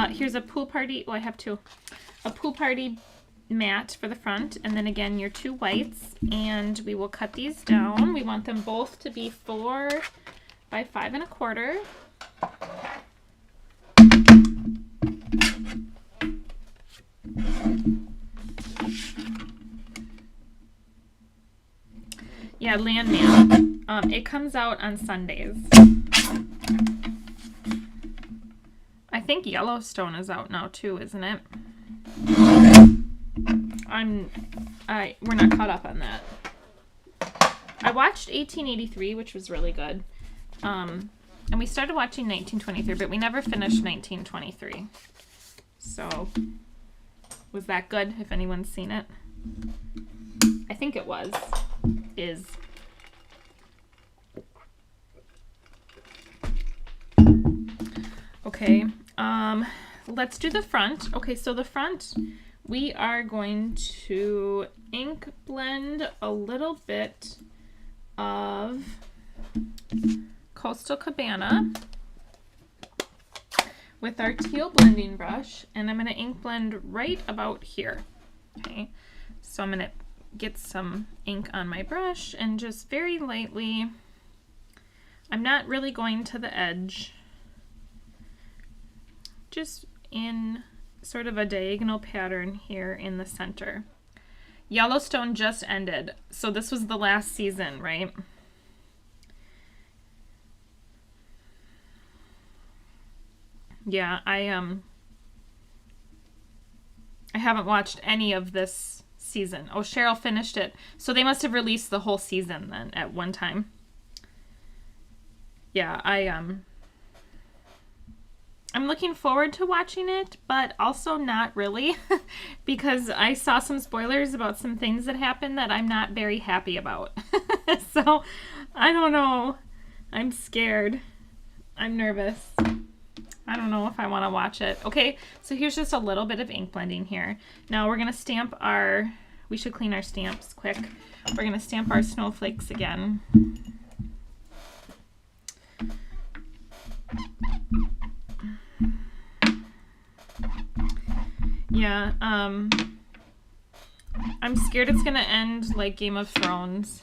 Here's a pool party. Oh, I have 2. A pool party mat for the front, and then again your 2 whites, and we will cut these down. We want them both to be 4 by 5 1/4. Yeah, Landman. It comes out on Sundays. I think Yellowstone is out now too, isn't it? We're not caught up on that. I watched 1883, which was really good. And we started watching 1923, but we never finished 1923. So, was that good, if anyone's seen it? I think it was. Is. Okay, let's do the front. Okay, so the front, we are going to ink blend a little bit of Coastal Cabana with our teal blending brush, and I'm going to ink blend right about here. Okay, so I'm going to get some ink on my brush and just very lightly, I'm not really going to the edge, just in sort of a diagonal pattern here in the center. Yellowstone just ended, so this was the last season, right? Yeah, I haven't watched any of this season. Oh, Cheryl finished it. So they must have released the whole season then at one time. Yeah, I'm looking forward to watching it, but also not really because I saw some spoilers about some things that happened that I'm not very happy about. So, I don't know. I'm scared. I'm nervous. I don't know if I want to watch it. Okay, so here's just a little bit of ink blending here. Now we're going to stamp our, we should clean our stamps quick. We're going to stamp our snowflakes again. Yeah, I'm scared it's gonna end like Game of Thrones.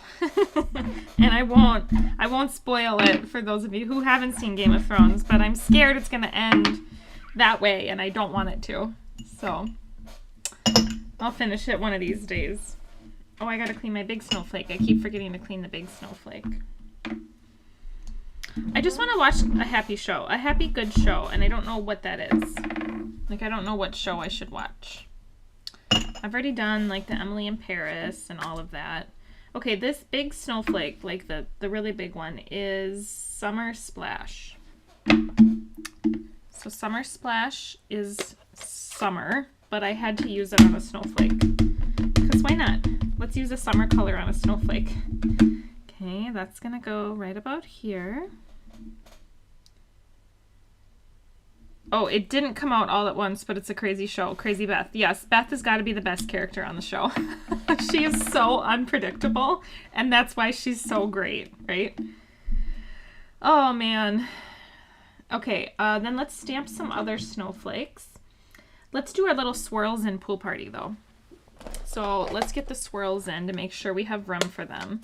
And I won't spoil it for those of you who haven't seen Game of Thrones, but I'm scared it's gonna end that way and I don't want it to. So I'll finish it one of these days. Oh, I gotta clean my big snowflake. I keep forgetting to clean the big snowflake. I just want to watch a happy show, a happy good show, and I don't know what that is. Like, I don't know what show I should watch. I've already done like the Emily in Paris and all of that. Okay, this big snowflake, like the really big one, is Summer Splash. So Summer Splash is summer, but I had to use it on a snowflake. Because why not? Let's use a summer color on a snowflake. Okay, that's gonna go right about here. Oh, it didn't come out all at once, but it's a crazy show. Crazy Beth. Yes, Beth has got to be the best character on the show. She is so unpredictable, and that's why she's so great, right? Oh, man. Okay, then let's stamp some other snowflakes. Let's do our little swirls in Pool Party, though. So let's get the swirls in to make sure we have room for them.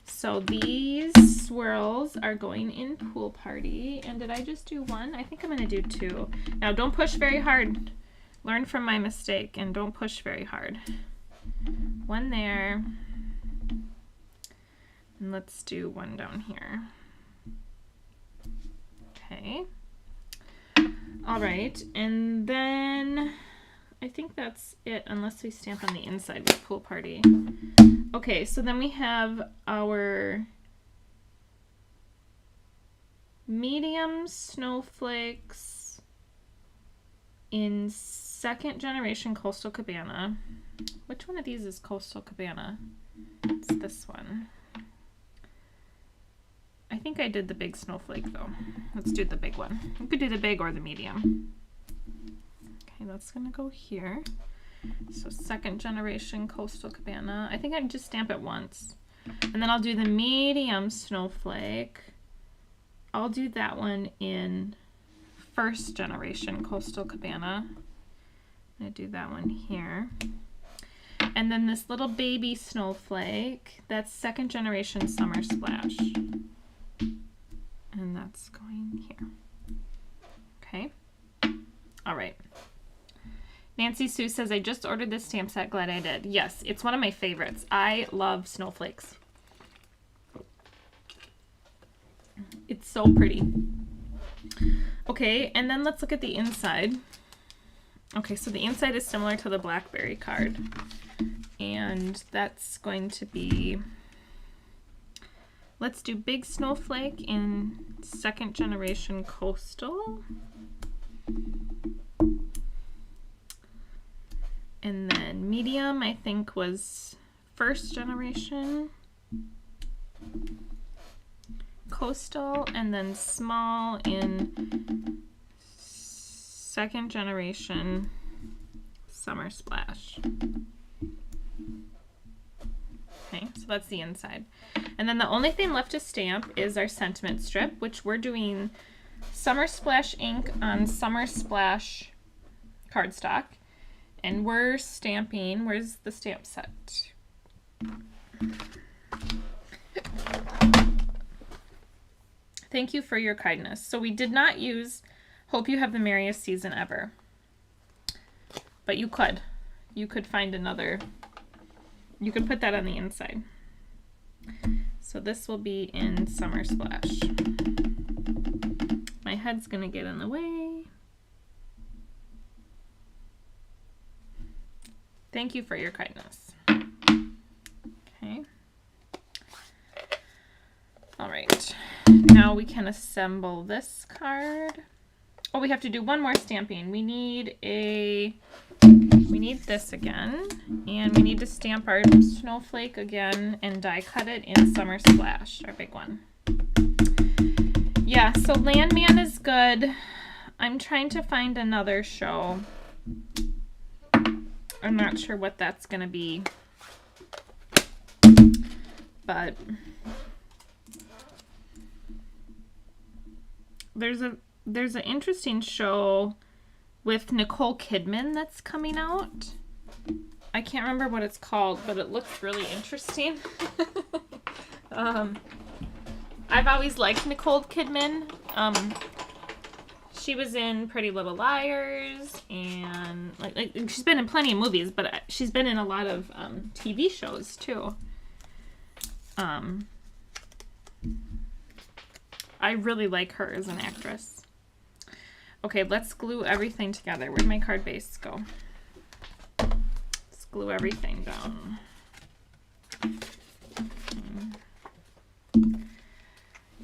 So these swirls are going in Pool Party. And did I just do one? I think I'm going to do two. Now, don't push very hard. Learn from my mistake and don't push very hard. One there. And let's do one down here. Okay. All right. And then I think that's it, unless we stamp on the inside with Pool Party. Okay, so then we have our medium snowflakes in second generation Coastal Cabana. Which one of these is Coastal Cabana? It's this one. I think I did the big snowflake though. Let's do the big one. You could do the big or the medium. Okay, that's gonna go here. So second generation Coastal Cabana. I think I can just stamp it once. And then I'll do the medium snowflake. I'll do that one in first generation Coastal Cabana. I'm gonna do that one here. And then this little baby snowflake, that's second generation Summer Splash. And that's going here. Okay. All right. Nancy Sue says, I just ordered this stamp set. Glad I did. Yes, it's one of my favorites. I love snowflakes. It's so pretty. Okay, and then let's look at the inside. Okay, so the inside is similar to the Blackberry card. And that's going to be, let's do big snowflake in second generation coastal. And then medium, I think, was first generation coastal, and then small in second generation summer splash. Okay, so that's the inside. And then the only thing left to stamp is our sentiment strip, which we're doing Summer Splash ink on Summer Splash cardstock. And we're stamping, where's the stamp set? Thank you for your kindness. So we did not use Hope You Have the Merriest Season Ever. But you could. You could find another. You could put that on the inside. So this will be in Summer Splash. My head's gonna get in the way. Thank you for your kindness. Okay. All right. Now we can assemble this card. Oh, we have to do one more stamping. We need this again, and we need to stamp our snowflake again and die cut it in Summer Splash, our big one. Yeah, so Landman is good. I'm trying to find another show. I'm not sure what that's gonna be, but there's an interesting show with Nicole Kidman that's coming out. I can't remember what it's called, but it looks really interesting. I've always liked Nicole Kidman. She was in Pretty Little Liars, and like she's been in plenty of movies, but she's been in a lot of TV shows too. I really like her as an actress. Okay, let's glue everything together. Where'd my card base go? Let's glue everything down.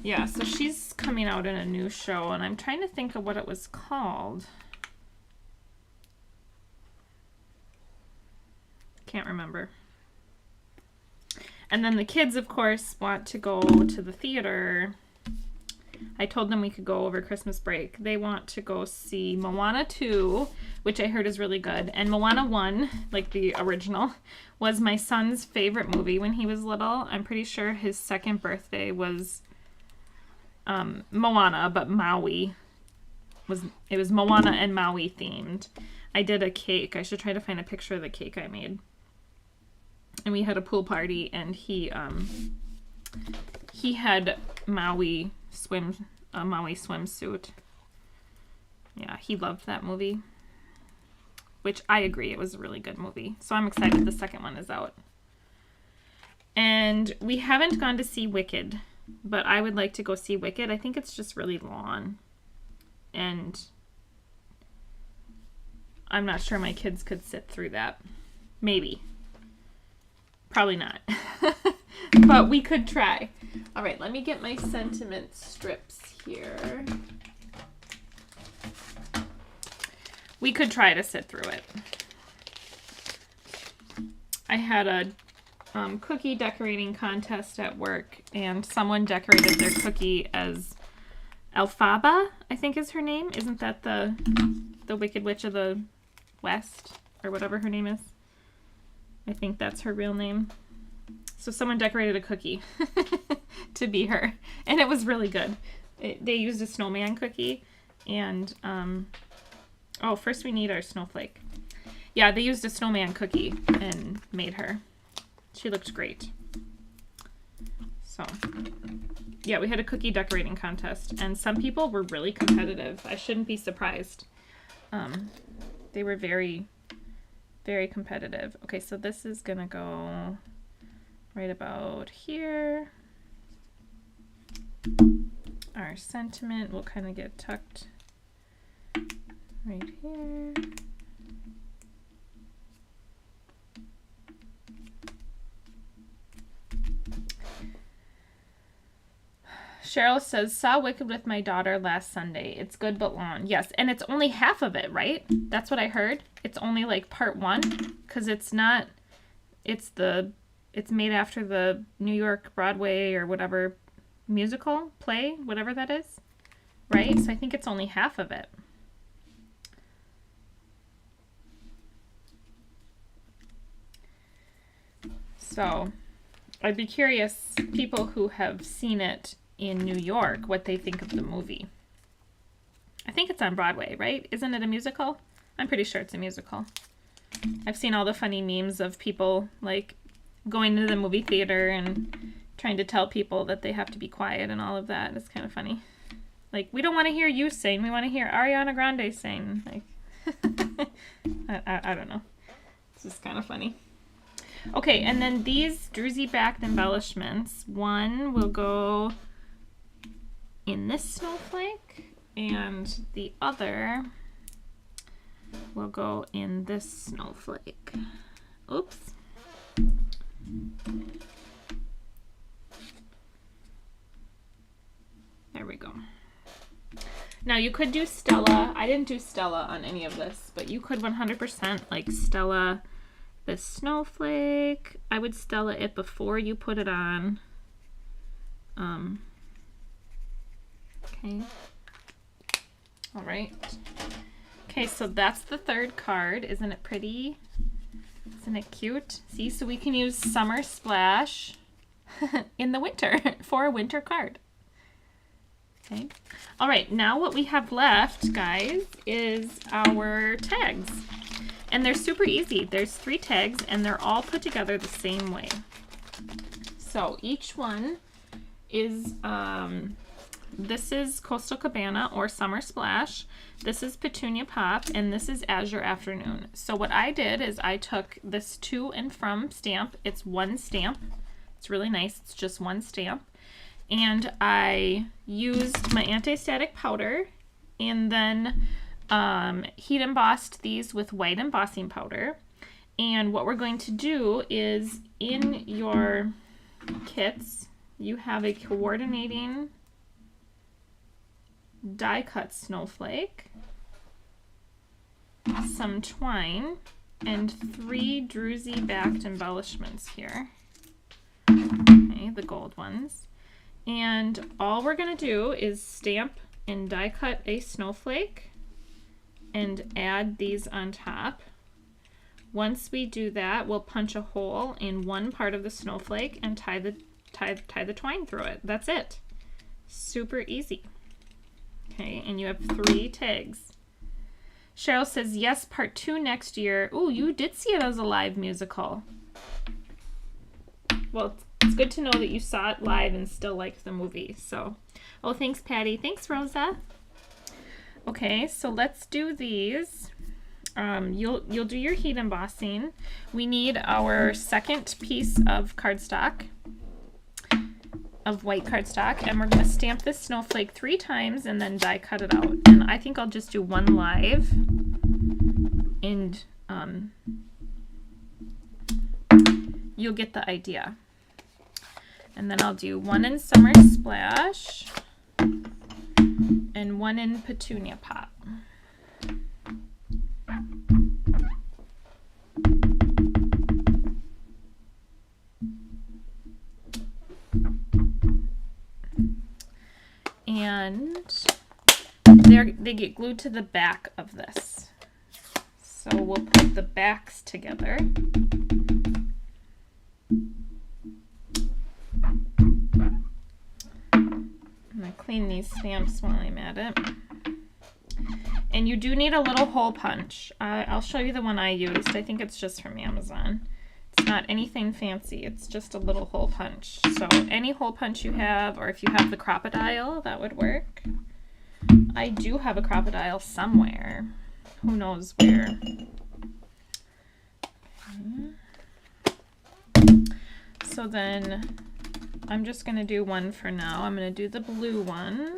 Yeah, so she's coming out in a new show, and I'm trying to think of what it was called. Can't remember. And then the kids, of course, want to go to the theater. I told them we could go over Christmas break. They want to go see Moana 2, which I heard is really good. And Moana 1, like the original, was my son's favorite movie when he was little. I'm pretty sure his second birthday was Moana, but Maui. It was Moana and Maui themed. I did a cake. I should try to find a picture of the cake I made. And we had a pool party, and he had Maui swimsuit. Yeah, he loved that movie, which I agree, it was a really good movie. So I'm excited the second one is out. And we haven't gone to see Wicked, but I would like to go see Wicked. I think it's just really long, and I'm not sure my kids could sit through that. Maybe. Probably not. But we could try. All right, let me get my sentiment strips here. We could try to sit through it. I had a cookie decorating contest at work, and someone decorated their cookie as Elphaba, I think is her name. Isn't that the Wicked Witch of the West, or whatever her name is? I think that's her real name. So someone decorated a cookie to be her, and it was really good. They used a snowman cookie, and oh, first we need our snowflake. Yeah, they used a snowman cookie and made her. She looked great. So yeah, we had a cookie decorating contest, and some people were really competitive. I shouldn't be surprised. They were very, very competitive. Okay, so this is gonna go right about here. Our sentiment will kind of get tucked right here. Cheryl says, saw Wicked with my daughter last Sunday. It's good but long. Yes, and it's only half of it, right? That's what I heard. It's only like part one, because it's not, it's made after the New York Broadway or whatever musical, play, whatever that is, right? So I think it's only half of it. So I'd be curious, people who have seen it in New York, what they think of the movie. I think it's on Broadway, right? Isn't it a musical? I'm pretty sure it's a musical. I've seen all the funny memes of people like going to the movie theater and trying to tell people that they have to be quiet and all of that. It's kind of funny. Like, we don't want to hear you sing. We want to hear Ariana Grande sing. Like, I don't know. It's just kind of funny. Okay, and then these druzy-backed embellishments. One will go in this snowflake, and the other will go in this snowflake. Oops. There we go. Now you could do Stella. I didn't do Stella on any of this, but you could 100% like Stella this snowflake. I would Stella it before you put it on. Okay. All right. Okay, so that's the third card. Isn't it pretty? Isn't it cute? See, so we can use Summer Splash in the winter for a winter card. Okay. All right, now what we have left, guys, is our tags. And they're super easy. There's 3 tags, and they're all put together the same way. So each one is, this is Coastal Cabana or Summer Splash. This is Petunia Pop, and this is Azure Afternoon. So what I did is I took this to and from stamp. It's 1 stamp. It's really nice. It's just 1 stamp. And I used my anti-static powder and then heat embossed these with white embossing powder. And what we're going to do is in your kits, you have a coordinating die cut snowflake, some twine, and 3 druzy backed embellishments here. Okay, the gold ones. And all we're going to do is stamp and die cut a snowflake and add these on top. Once we do that, we'll punch a hole in one part of the snowflake and tie the twine through it. That's it. Super easy. Okay, and you have 3 tags. Cheryl says, yes, part 2 next year. Oh, you did see it as a live musical. Well, it's good to know that you saw it live and still liked the movie. So, oh, thanks, Patty. Thanks, Rosa. Okay, so let's do these. You'll do your heat embossing. We need our second piece of cardstock, of white cardstock, and we're going to stamp this snowflake 3 times and then die cut it out. And I think I'll just do 1 live, and you'll get the idea. And then I'll do 1 in Summer Splash and 1 in Petunia Pop. And they get glued to the back of this. So we'll put the backs together. I'm going to clean these stamps while I'm at it. And you do need a little hole punch. I'll show you the one I used. I think it's just from Amazon. It's not anything fancy. It's just a little hole punch. So any hole punch you have, or if you have the crocodile, that would work. I do have a crocodile somewhere. Who knows where. Okay. So then I'm just going to do 1 for now. I'm going to do the blue one.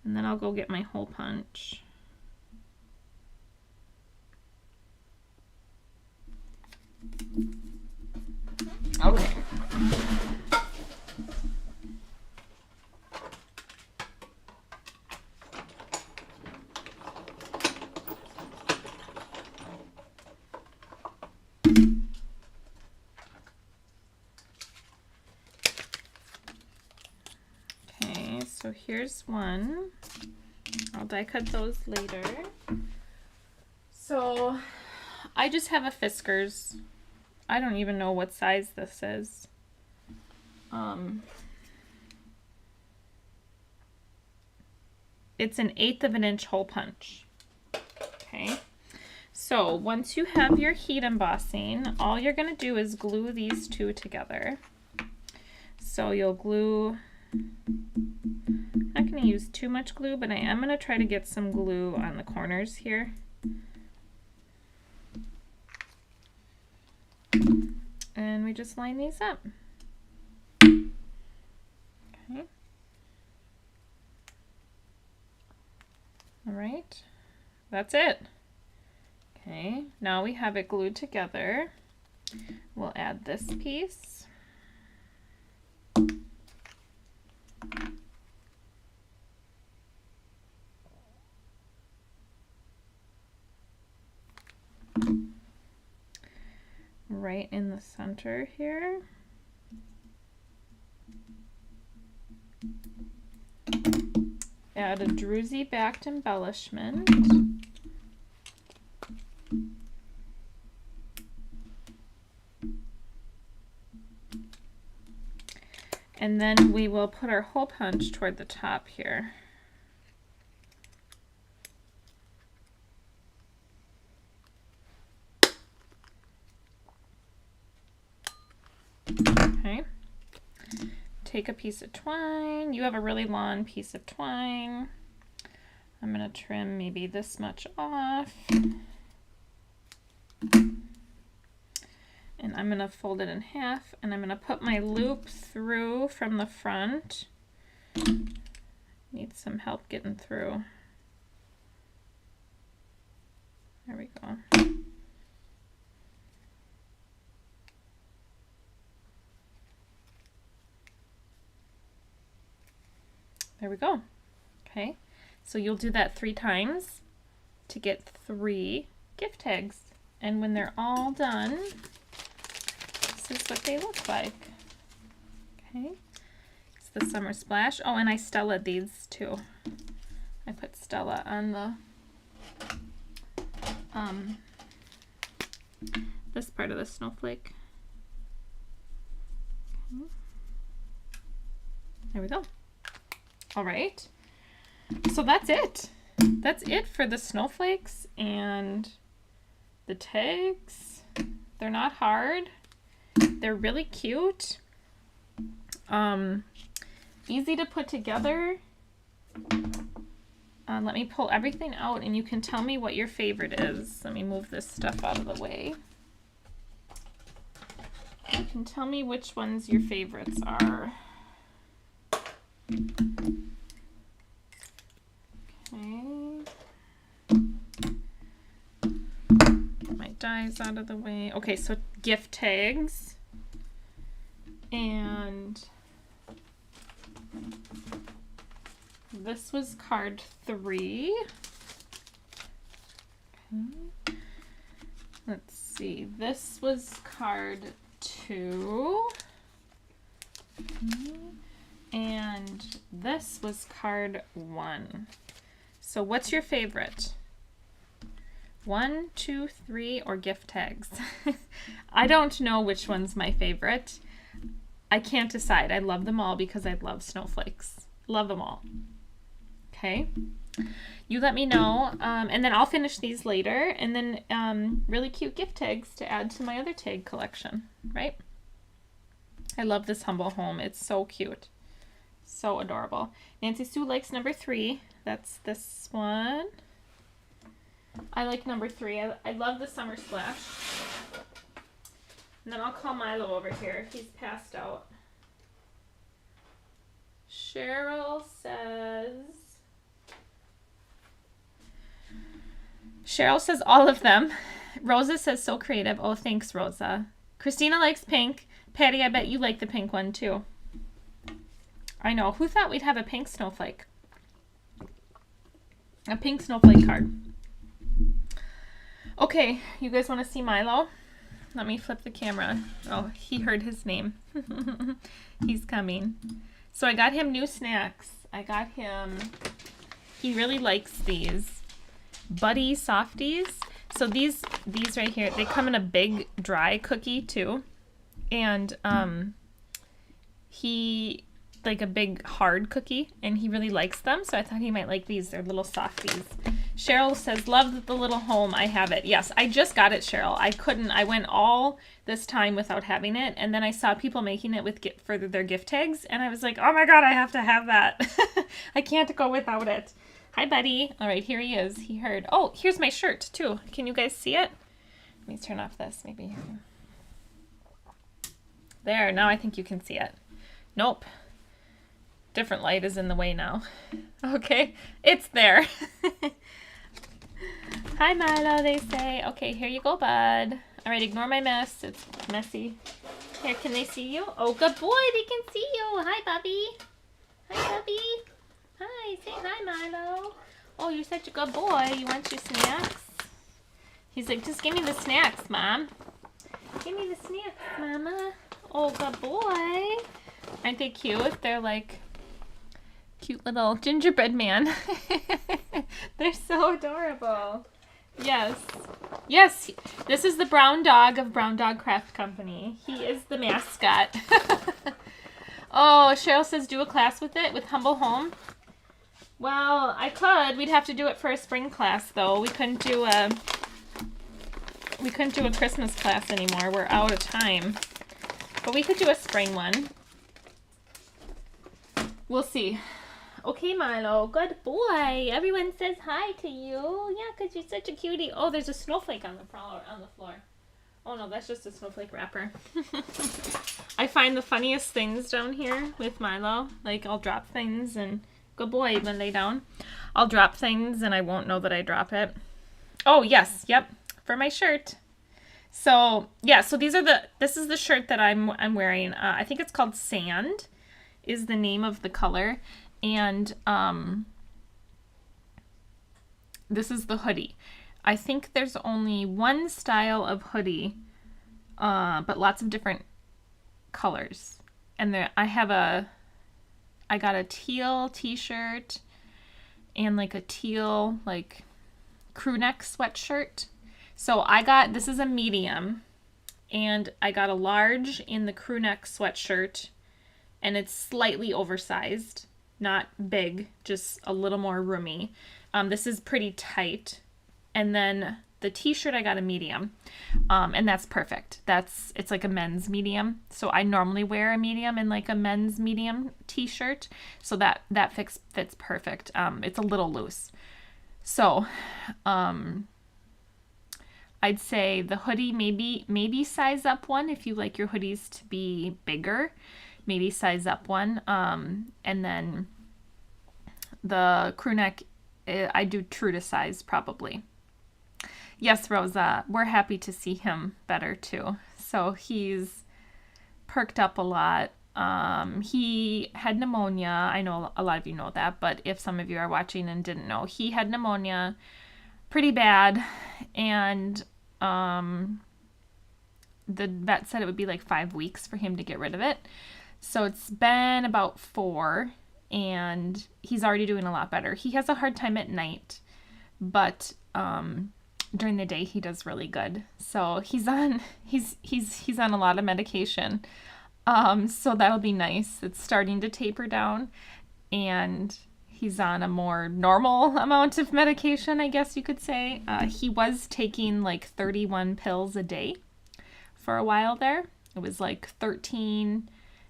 And then I'll go get my hole punch. Okay. so here's one. I'll die cut those later. So I just have a Fiskars. I don't even know what size this is. It's an 1/8 of an inch hole punch. Okay. So once you have your heat embossing, all you're going to do is glue these two together. So you'll glue, I'm not going to use too much glue, but I am going to try to get some glue on the corners here. And we just line these up. Okay. All right, that's it. Okay, now we have it glued together. We'll add this piece. Right in the center here. Add a druzy backed embellishment. And then we will put our hole punch toward the top here. Okay. Take a piece of twine. You have a really long piece of twine. I'm going to trim maybe this much off. And I'm going to fold it in half, and I'm going to put my loop through from the front. Need some help getting through. There we go. There we go. Okay, so you'll do that 3 times to get 3 gift tags. And when they're all done, this is what they look like. Okay, it's the Summer Splash. Oh, and I Stellaed these too. I put Stella on the this part of the snowflake. Okay. There we go. All right, so that's it. That's it for the snowflakes and the tags. They're not hard. They're really cute. Easy to put together. Let me pull everything out and you can tell me what your favorite is. Let me move this stuff out of the way. You can tell me which ones your favorites are. Okay. Get my dies out of the way. Okay, so gift tags. And this was card 3. Okay. Let's see. This was card 2. Okay. And this was card 1. So what's your favorite? 1, 2, 3, or gift tags? I don't know which one's my favorite. I can't decide. I love them all because I love snowflakes. Love them all. Okay. You let me know, and then I'll finish these later, and then really cute gift tags to add to my other tag collection, right? I love this humble home. It's so cute. So adorable. Nancy Sue likes number 3. That's this one. I like number 3. I love the Summer Splash. And then I'll call Milo over here. He's passed out. Cheryl says all of them. Rosa says so creative. Oh, thanks, Rosa. Christina likes pink. Patty, I bet you like the pink one too. I know. Who thought we'd have a pink snowflake? A pink snowflake card. Okay, you guys want to see Milo? Let me flip the camera. Oh, he heard his name. He's coming. So I got him new snacks. I got him, he really likes these Buddy Softies. So these right here, they come in a big dry cookie too. And he, like a big hard cookie, and he really likes them. So I thought he might like these. They're little softies. Cheryl says, love the little home. I have it. Yes, I just got it, Cheryl. I went all this time without having it. And then I saw people making it with for their gift tags. And I was like, oh my God, I have to have that. I can't go without it. Hi, buddy. All right, here he is. He heard. Oh, here's my shirt too. Can you guys see it? Let me turn off this. Maybe. There, now I think you can see it. Nope. Different light is in the way now. Okay, it's there. Hi, Milo, they say. Okay, here you go, bud. All right, ignore my mess. It's messy. Here, can they see you? Oh, good boy, they can see you. Hi, Bubby. Hi, Bubby. Hi, say hi, Milo. Oh, you're such a good boy. You want your snacks? He's like, just give me the snacks, Mom. Give me the snacks, Mama. Oh, good boy. Aren't they cute? They're like cute little gingerbread man. They're so adorable. Yes. Yes, this is the brown dog of Brown Dog Craft Company. He is the mascot. Oh, Cheryl says do a class with it, with Humble Home. Well, I could. We'd have to do it for a spring class, though. We couldn't do a Christmas class anymore. We're out of time. But we could do a spring one. We'll see. Okay, Milo. Good boy. Everyone says hi to you. Yeah, because you're such a cutie. Oh, there's a snowflake on the floor. Oh, no, that's just a snowflake wrapper. I find the funniest things down here with Milo. Like, I'll drop things and... Good boy, even lay down. I'll drop things and I won't know that I drop it. Oh, yes. Yep. For my shirt. So, yeah. So this is the shirt that I'm wearing. I think it's called Sand is the name of the color. And this is the hoodie. I think there's only one style of hoodie, but lots of different colors. And I got a teal t-shirt and like a teal like crew neck sweatshirt. So this is a medium, and I got a large in the crew neck sweatshirt, and it's slightly oversized, not big, just a little more roomy. This is pretty tight. And then the t-shirt, I got a medium, and that's perfect. It's like a men's medium. So I normally wear a medium in like a men's medium t-shirt. So that fits perfect. It's a little loose. So, I'd say the hoodie, maybe size up one if you like your hoodies to be bigger. Maybe size up one. And then the crew neck, I do true to size probably. Yes, Rosa, we're happy to see him better too. So he's perked up a lot. He had pneumonia. I know a lot of you know that, but if some of you are watching and didn't know, he had pneumonia pretty bad, and the vet said it would be like 5 weeks for him to get rid of it. So it's been about 4, and he's already doing a lot better. He has a hard time at night, but during the day he does really good. So he's on a lot of medication. So that'll be nice. It's starting to taper down, and he's on a more normal amount of medication, I guess you could say. He was taking like 31 pills a day for a while there. It was like 13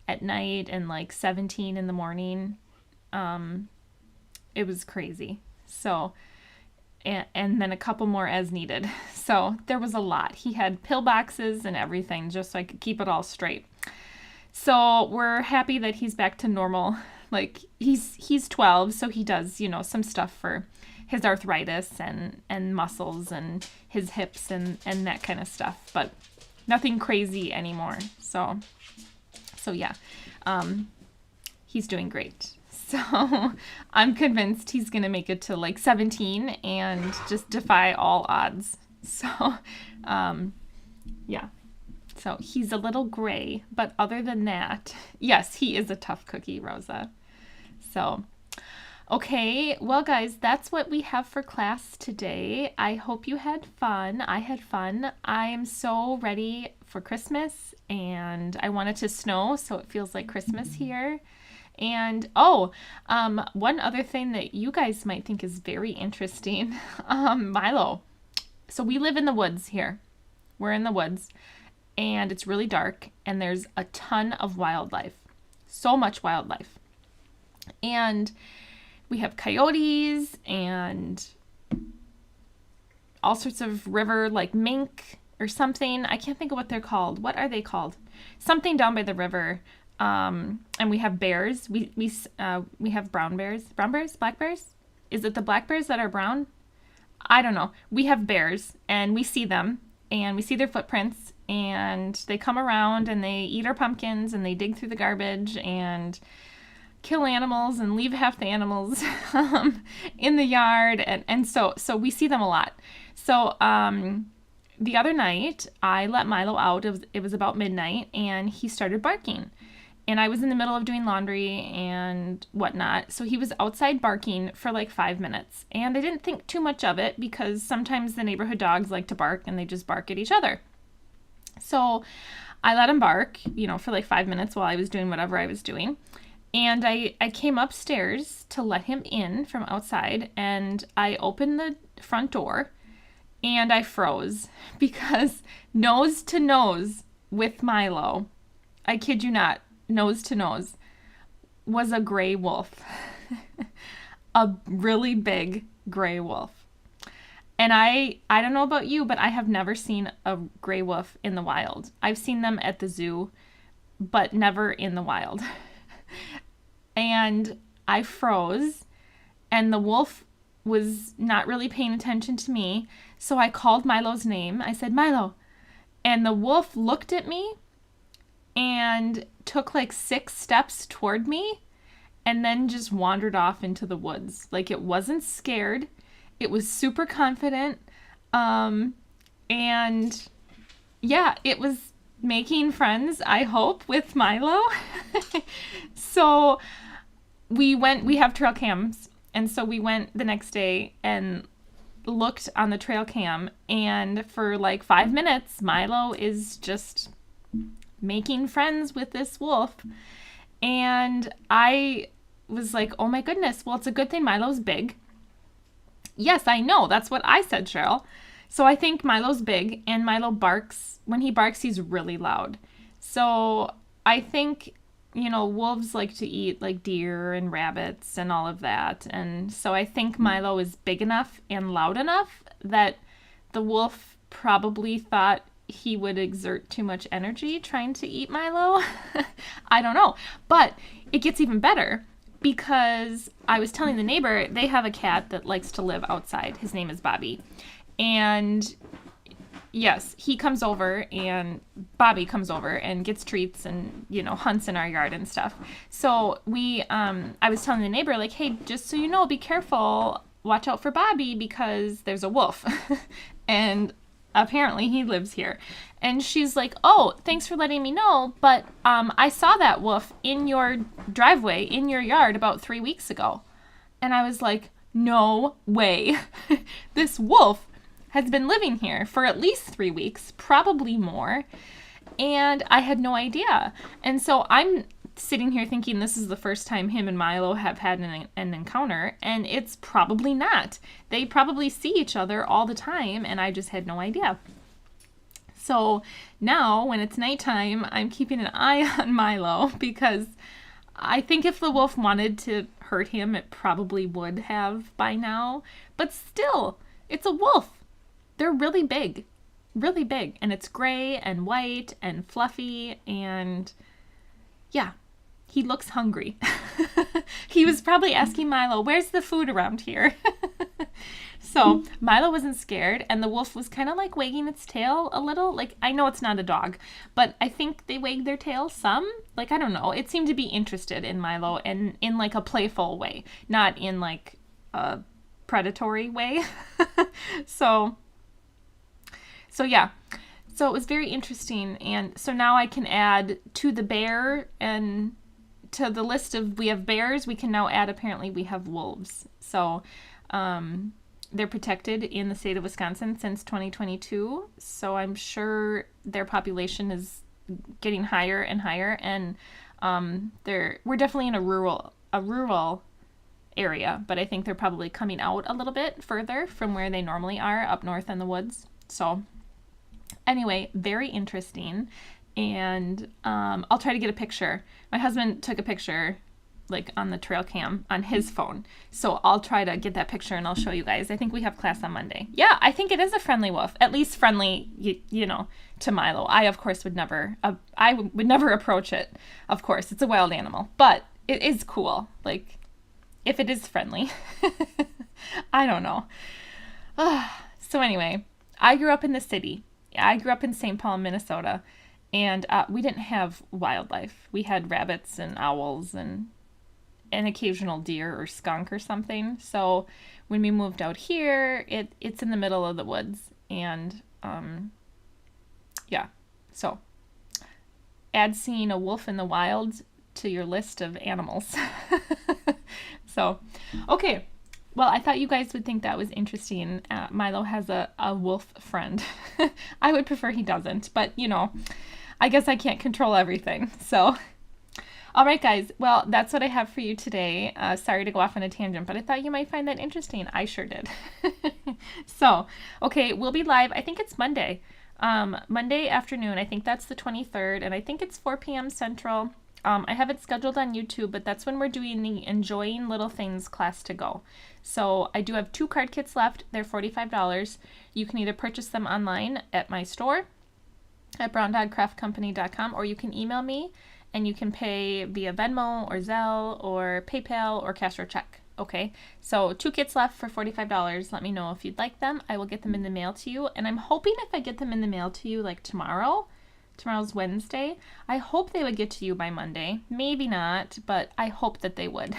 at night and like 17 in the morning. It was crazy. So, and then a couple more as needed. So there was a lot. He had pill boxes and everything just so I could keep it all straight. So we're happy that he's back to normal. Like he's 12, so he does, some stuff for his arthritis and muscles and his hips and that kind of stuff, but nothing crazy anymore. So yeah, he's doing great. So I'm convinced he's going to make it to like 17 and just defy all odds. So, yeah. So he's a little gray, but other than that, yes, he is a tough cookie, Rosa. So, Okay, well, guys, that's what we have for class today. I hope you had fun. I had fun. I am so ready for Christmas, and I want it to snow so it feels like Christmas here. And one other thing that you guys might think is very interesting, Milo. So we live in the woods here. We're in the woods, and it's really dark, and there's a ton of wildlife. So much wildlife. And we have coyotes and all sorts of river, like mink or something. I can't think of what they're called. What are they called? Something down by the river. And we have bears. We have brown bears. Brown bears? Black bears? Is it the black bears that are brown? I don't know. We have bears, and we see them, and we see their footprints, and they come around, and they eat our pumpkins, and they dig through the garbage, and kill animals and leave half the animals in the yard, and so we see them a lot. So the other night I let Milo out. It was about midnight, and he started barking, and I was in the middle of doing laundry and whatnot, so he was outside barking for like 5 minutes, and I didn't think too much of it because sometimes the neighborhood dogs like to bark, and they just bark at each other. So I let him bark, for like 5 minutes while I was doing whatever I was doing. And I came upstairs to let him in from outside, and I opened the front door, and I froze because nose to nose with Milo, I kid you not, nose to nose, was a gray wolf. A really big gray wolf. And I don't know about you, but I have never seen a gray wolf in the wild. I've seen them at the zoo, but never in the wild. And I froze, and the wolf was not really paying attention to me. So I called Milo's name. I said, Milo. And the wolf looked at me and took like 6 steps toward me and then just wandered off into the woods. Like, it wasn't scared. It was super confident. And yeah, it was making friends, I hope, with Milo. So we have trail cams, and so we went the next day and looked on the trail cam, and for like 5 minutes Milo is just making friends with this wolf. And I was like, oh my goodness, well, it's a good thing Milo's big. Yes, I know, that's what I said, Cheryl. So I think Milo's big, and Milo barks. When he barks, he's really loud. So I think, wolves like to eat like deer and rabbits and all of that. And so I think Milo is big enough and loud enough that the wolf probably thought he would exert too much energy trying to eat Milo. I don't know. But it gets even better because I was telling the neighbor they have a cat that likes to live outside. His name is Bobby. And yes, he comes over, and Bobby comes over and gets treats and, hunts in our yard and stuff. So I was telling the neighbor, like, hey, just so you know, be careful, watch out for Bobby because there's a wolf. And apparently he lives here. And she's like, oh, thanks for letting me know, but I saw that wolf in your driveway, in your yard about 3 weeks ago. And I was like, no way. This wolf has been living here for at least 3 weeks, probably more, and I had no idea. And so I'm sitting here thinking this is the first time him and Milo have had an encounter, and it's probably not. They probably see each other all the time, and I just had no idea. So now, when it's nighttime, I'm keeping an eye on Milo because I think if the wolf wanted to hurt him, it probably would have by now. But still, it's a wolf. They're really big, and it's gray and white and fluffy, and yeah, he looks hungry. He was probably asking Milo, where's the food around here? So Milo wasn't scared, and the wolf was kind of like wagging its tail a little. Like, I know it's not a dog, but I think they wag their tail some. Like, I don't know. It seemed to be interested in Milo, and in like a playful way, not in like a predatory way. So yeah, so it was very interesting. And so now I can add to the bear and to the list of we have bears, we can now add apparently we have wolves. So they're protected in the state of Wisconsin since 2022. So I'm sure their population is getting higher and higher, and we're definitely in a rural area, but I think they're probably coming out a little bit further from where they normally are up north in the woods. So anyway, very interesting. And I'll try to get a picture. My husband took a picture like on the trail cam on his phone. So I'll try to get that picture and I'll show you guys. I think we have class on Monday. Yeah, I think it is a friendly wolf, at least friendly, you know, to Milo. I, of course, would never approach it. Of course, it's a wild animal, but it is cool. Like, if it is friendly. I don't know. So anyway, I grew up in the city. I grew up in St. Paul, Minnesota, and we didn't have wildlife. We had rabbits and owls and an occasional deer or skunk or something. So when we moved out here, it's in the middle of the woods, and yeah. So add seeing a wolf in the wild to your list of animals. So, okay. Well, I thought you guys would think that was interesting. Milo has a wolf friend. I would prefer he doesn't, but you know, I guess I can't control everything. So, all right, guys. Well, that's what I have for you today. Sorry to go off on a tangent, but I thought you might find that interesting. I sure did. So, okay, we'll be live. I think it's Monday. Monday afternoon. I think that's the 23rd, and I think it's 4 p.m. Central. I have it scheduled on YouTube, but that's when we're doing the Enjoying Little Things class to go. So I do have 2 card kits left. They're $45. You can either purchase them online at my store at browndogcraftcompany.com, or you can email me and you can pay via Venmo or Zelle or PayPal or cash or check. Okay, so 2 kits left for $45. Let me know if you'd like them. I will get them in the mail to you, and I'm hoping if I get them in the mail to you like tomorrow's Wednesday, I hope they would get to you by Monday. Maybe not, but I hope that they would.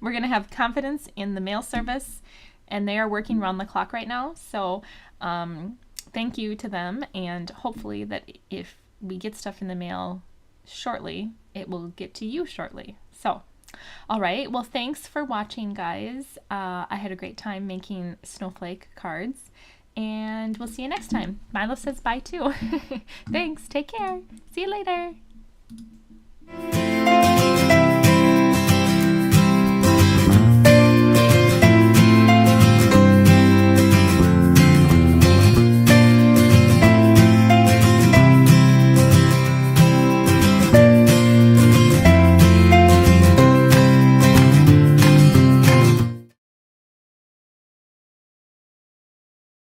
We're going to have confidence in the mail service, and they are working round the clock right now. So thank you to them, and hopefully that if we get stuff in the mail shortly, it will get to you shortly. So, all right. Well, thanks for watching, guys. I had a great time making snowflake cards. And we'll see you next time. Milo says bye too. Thanks. Take care. See you later.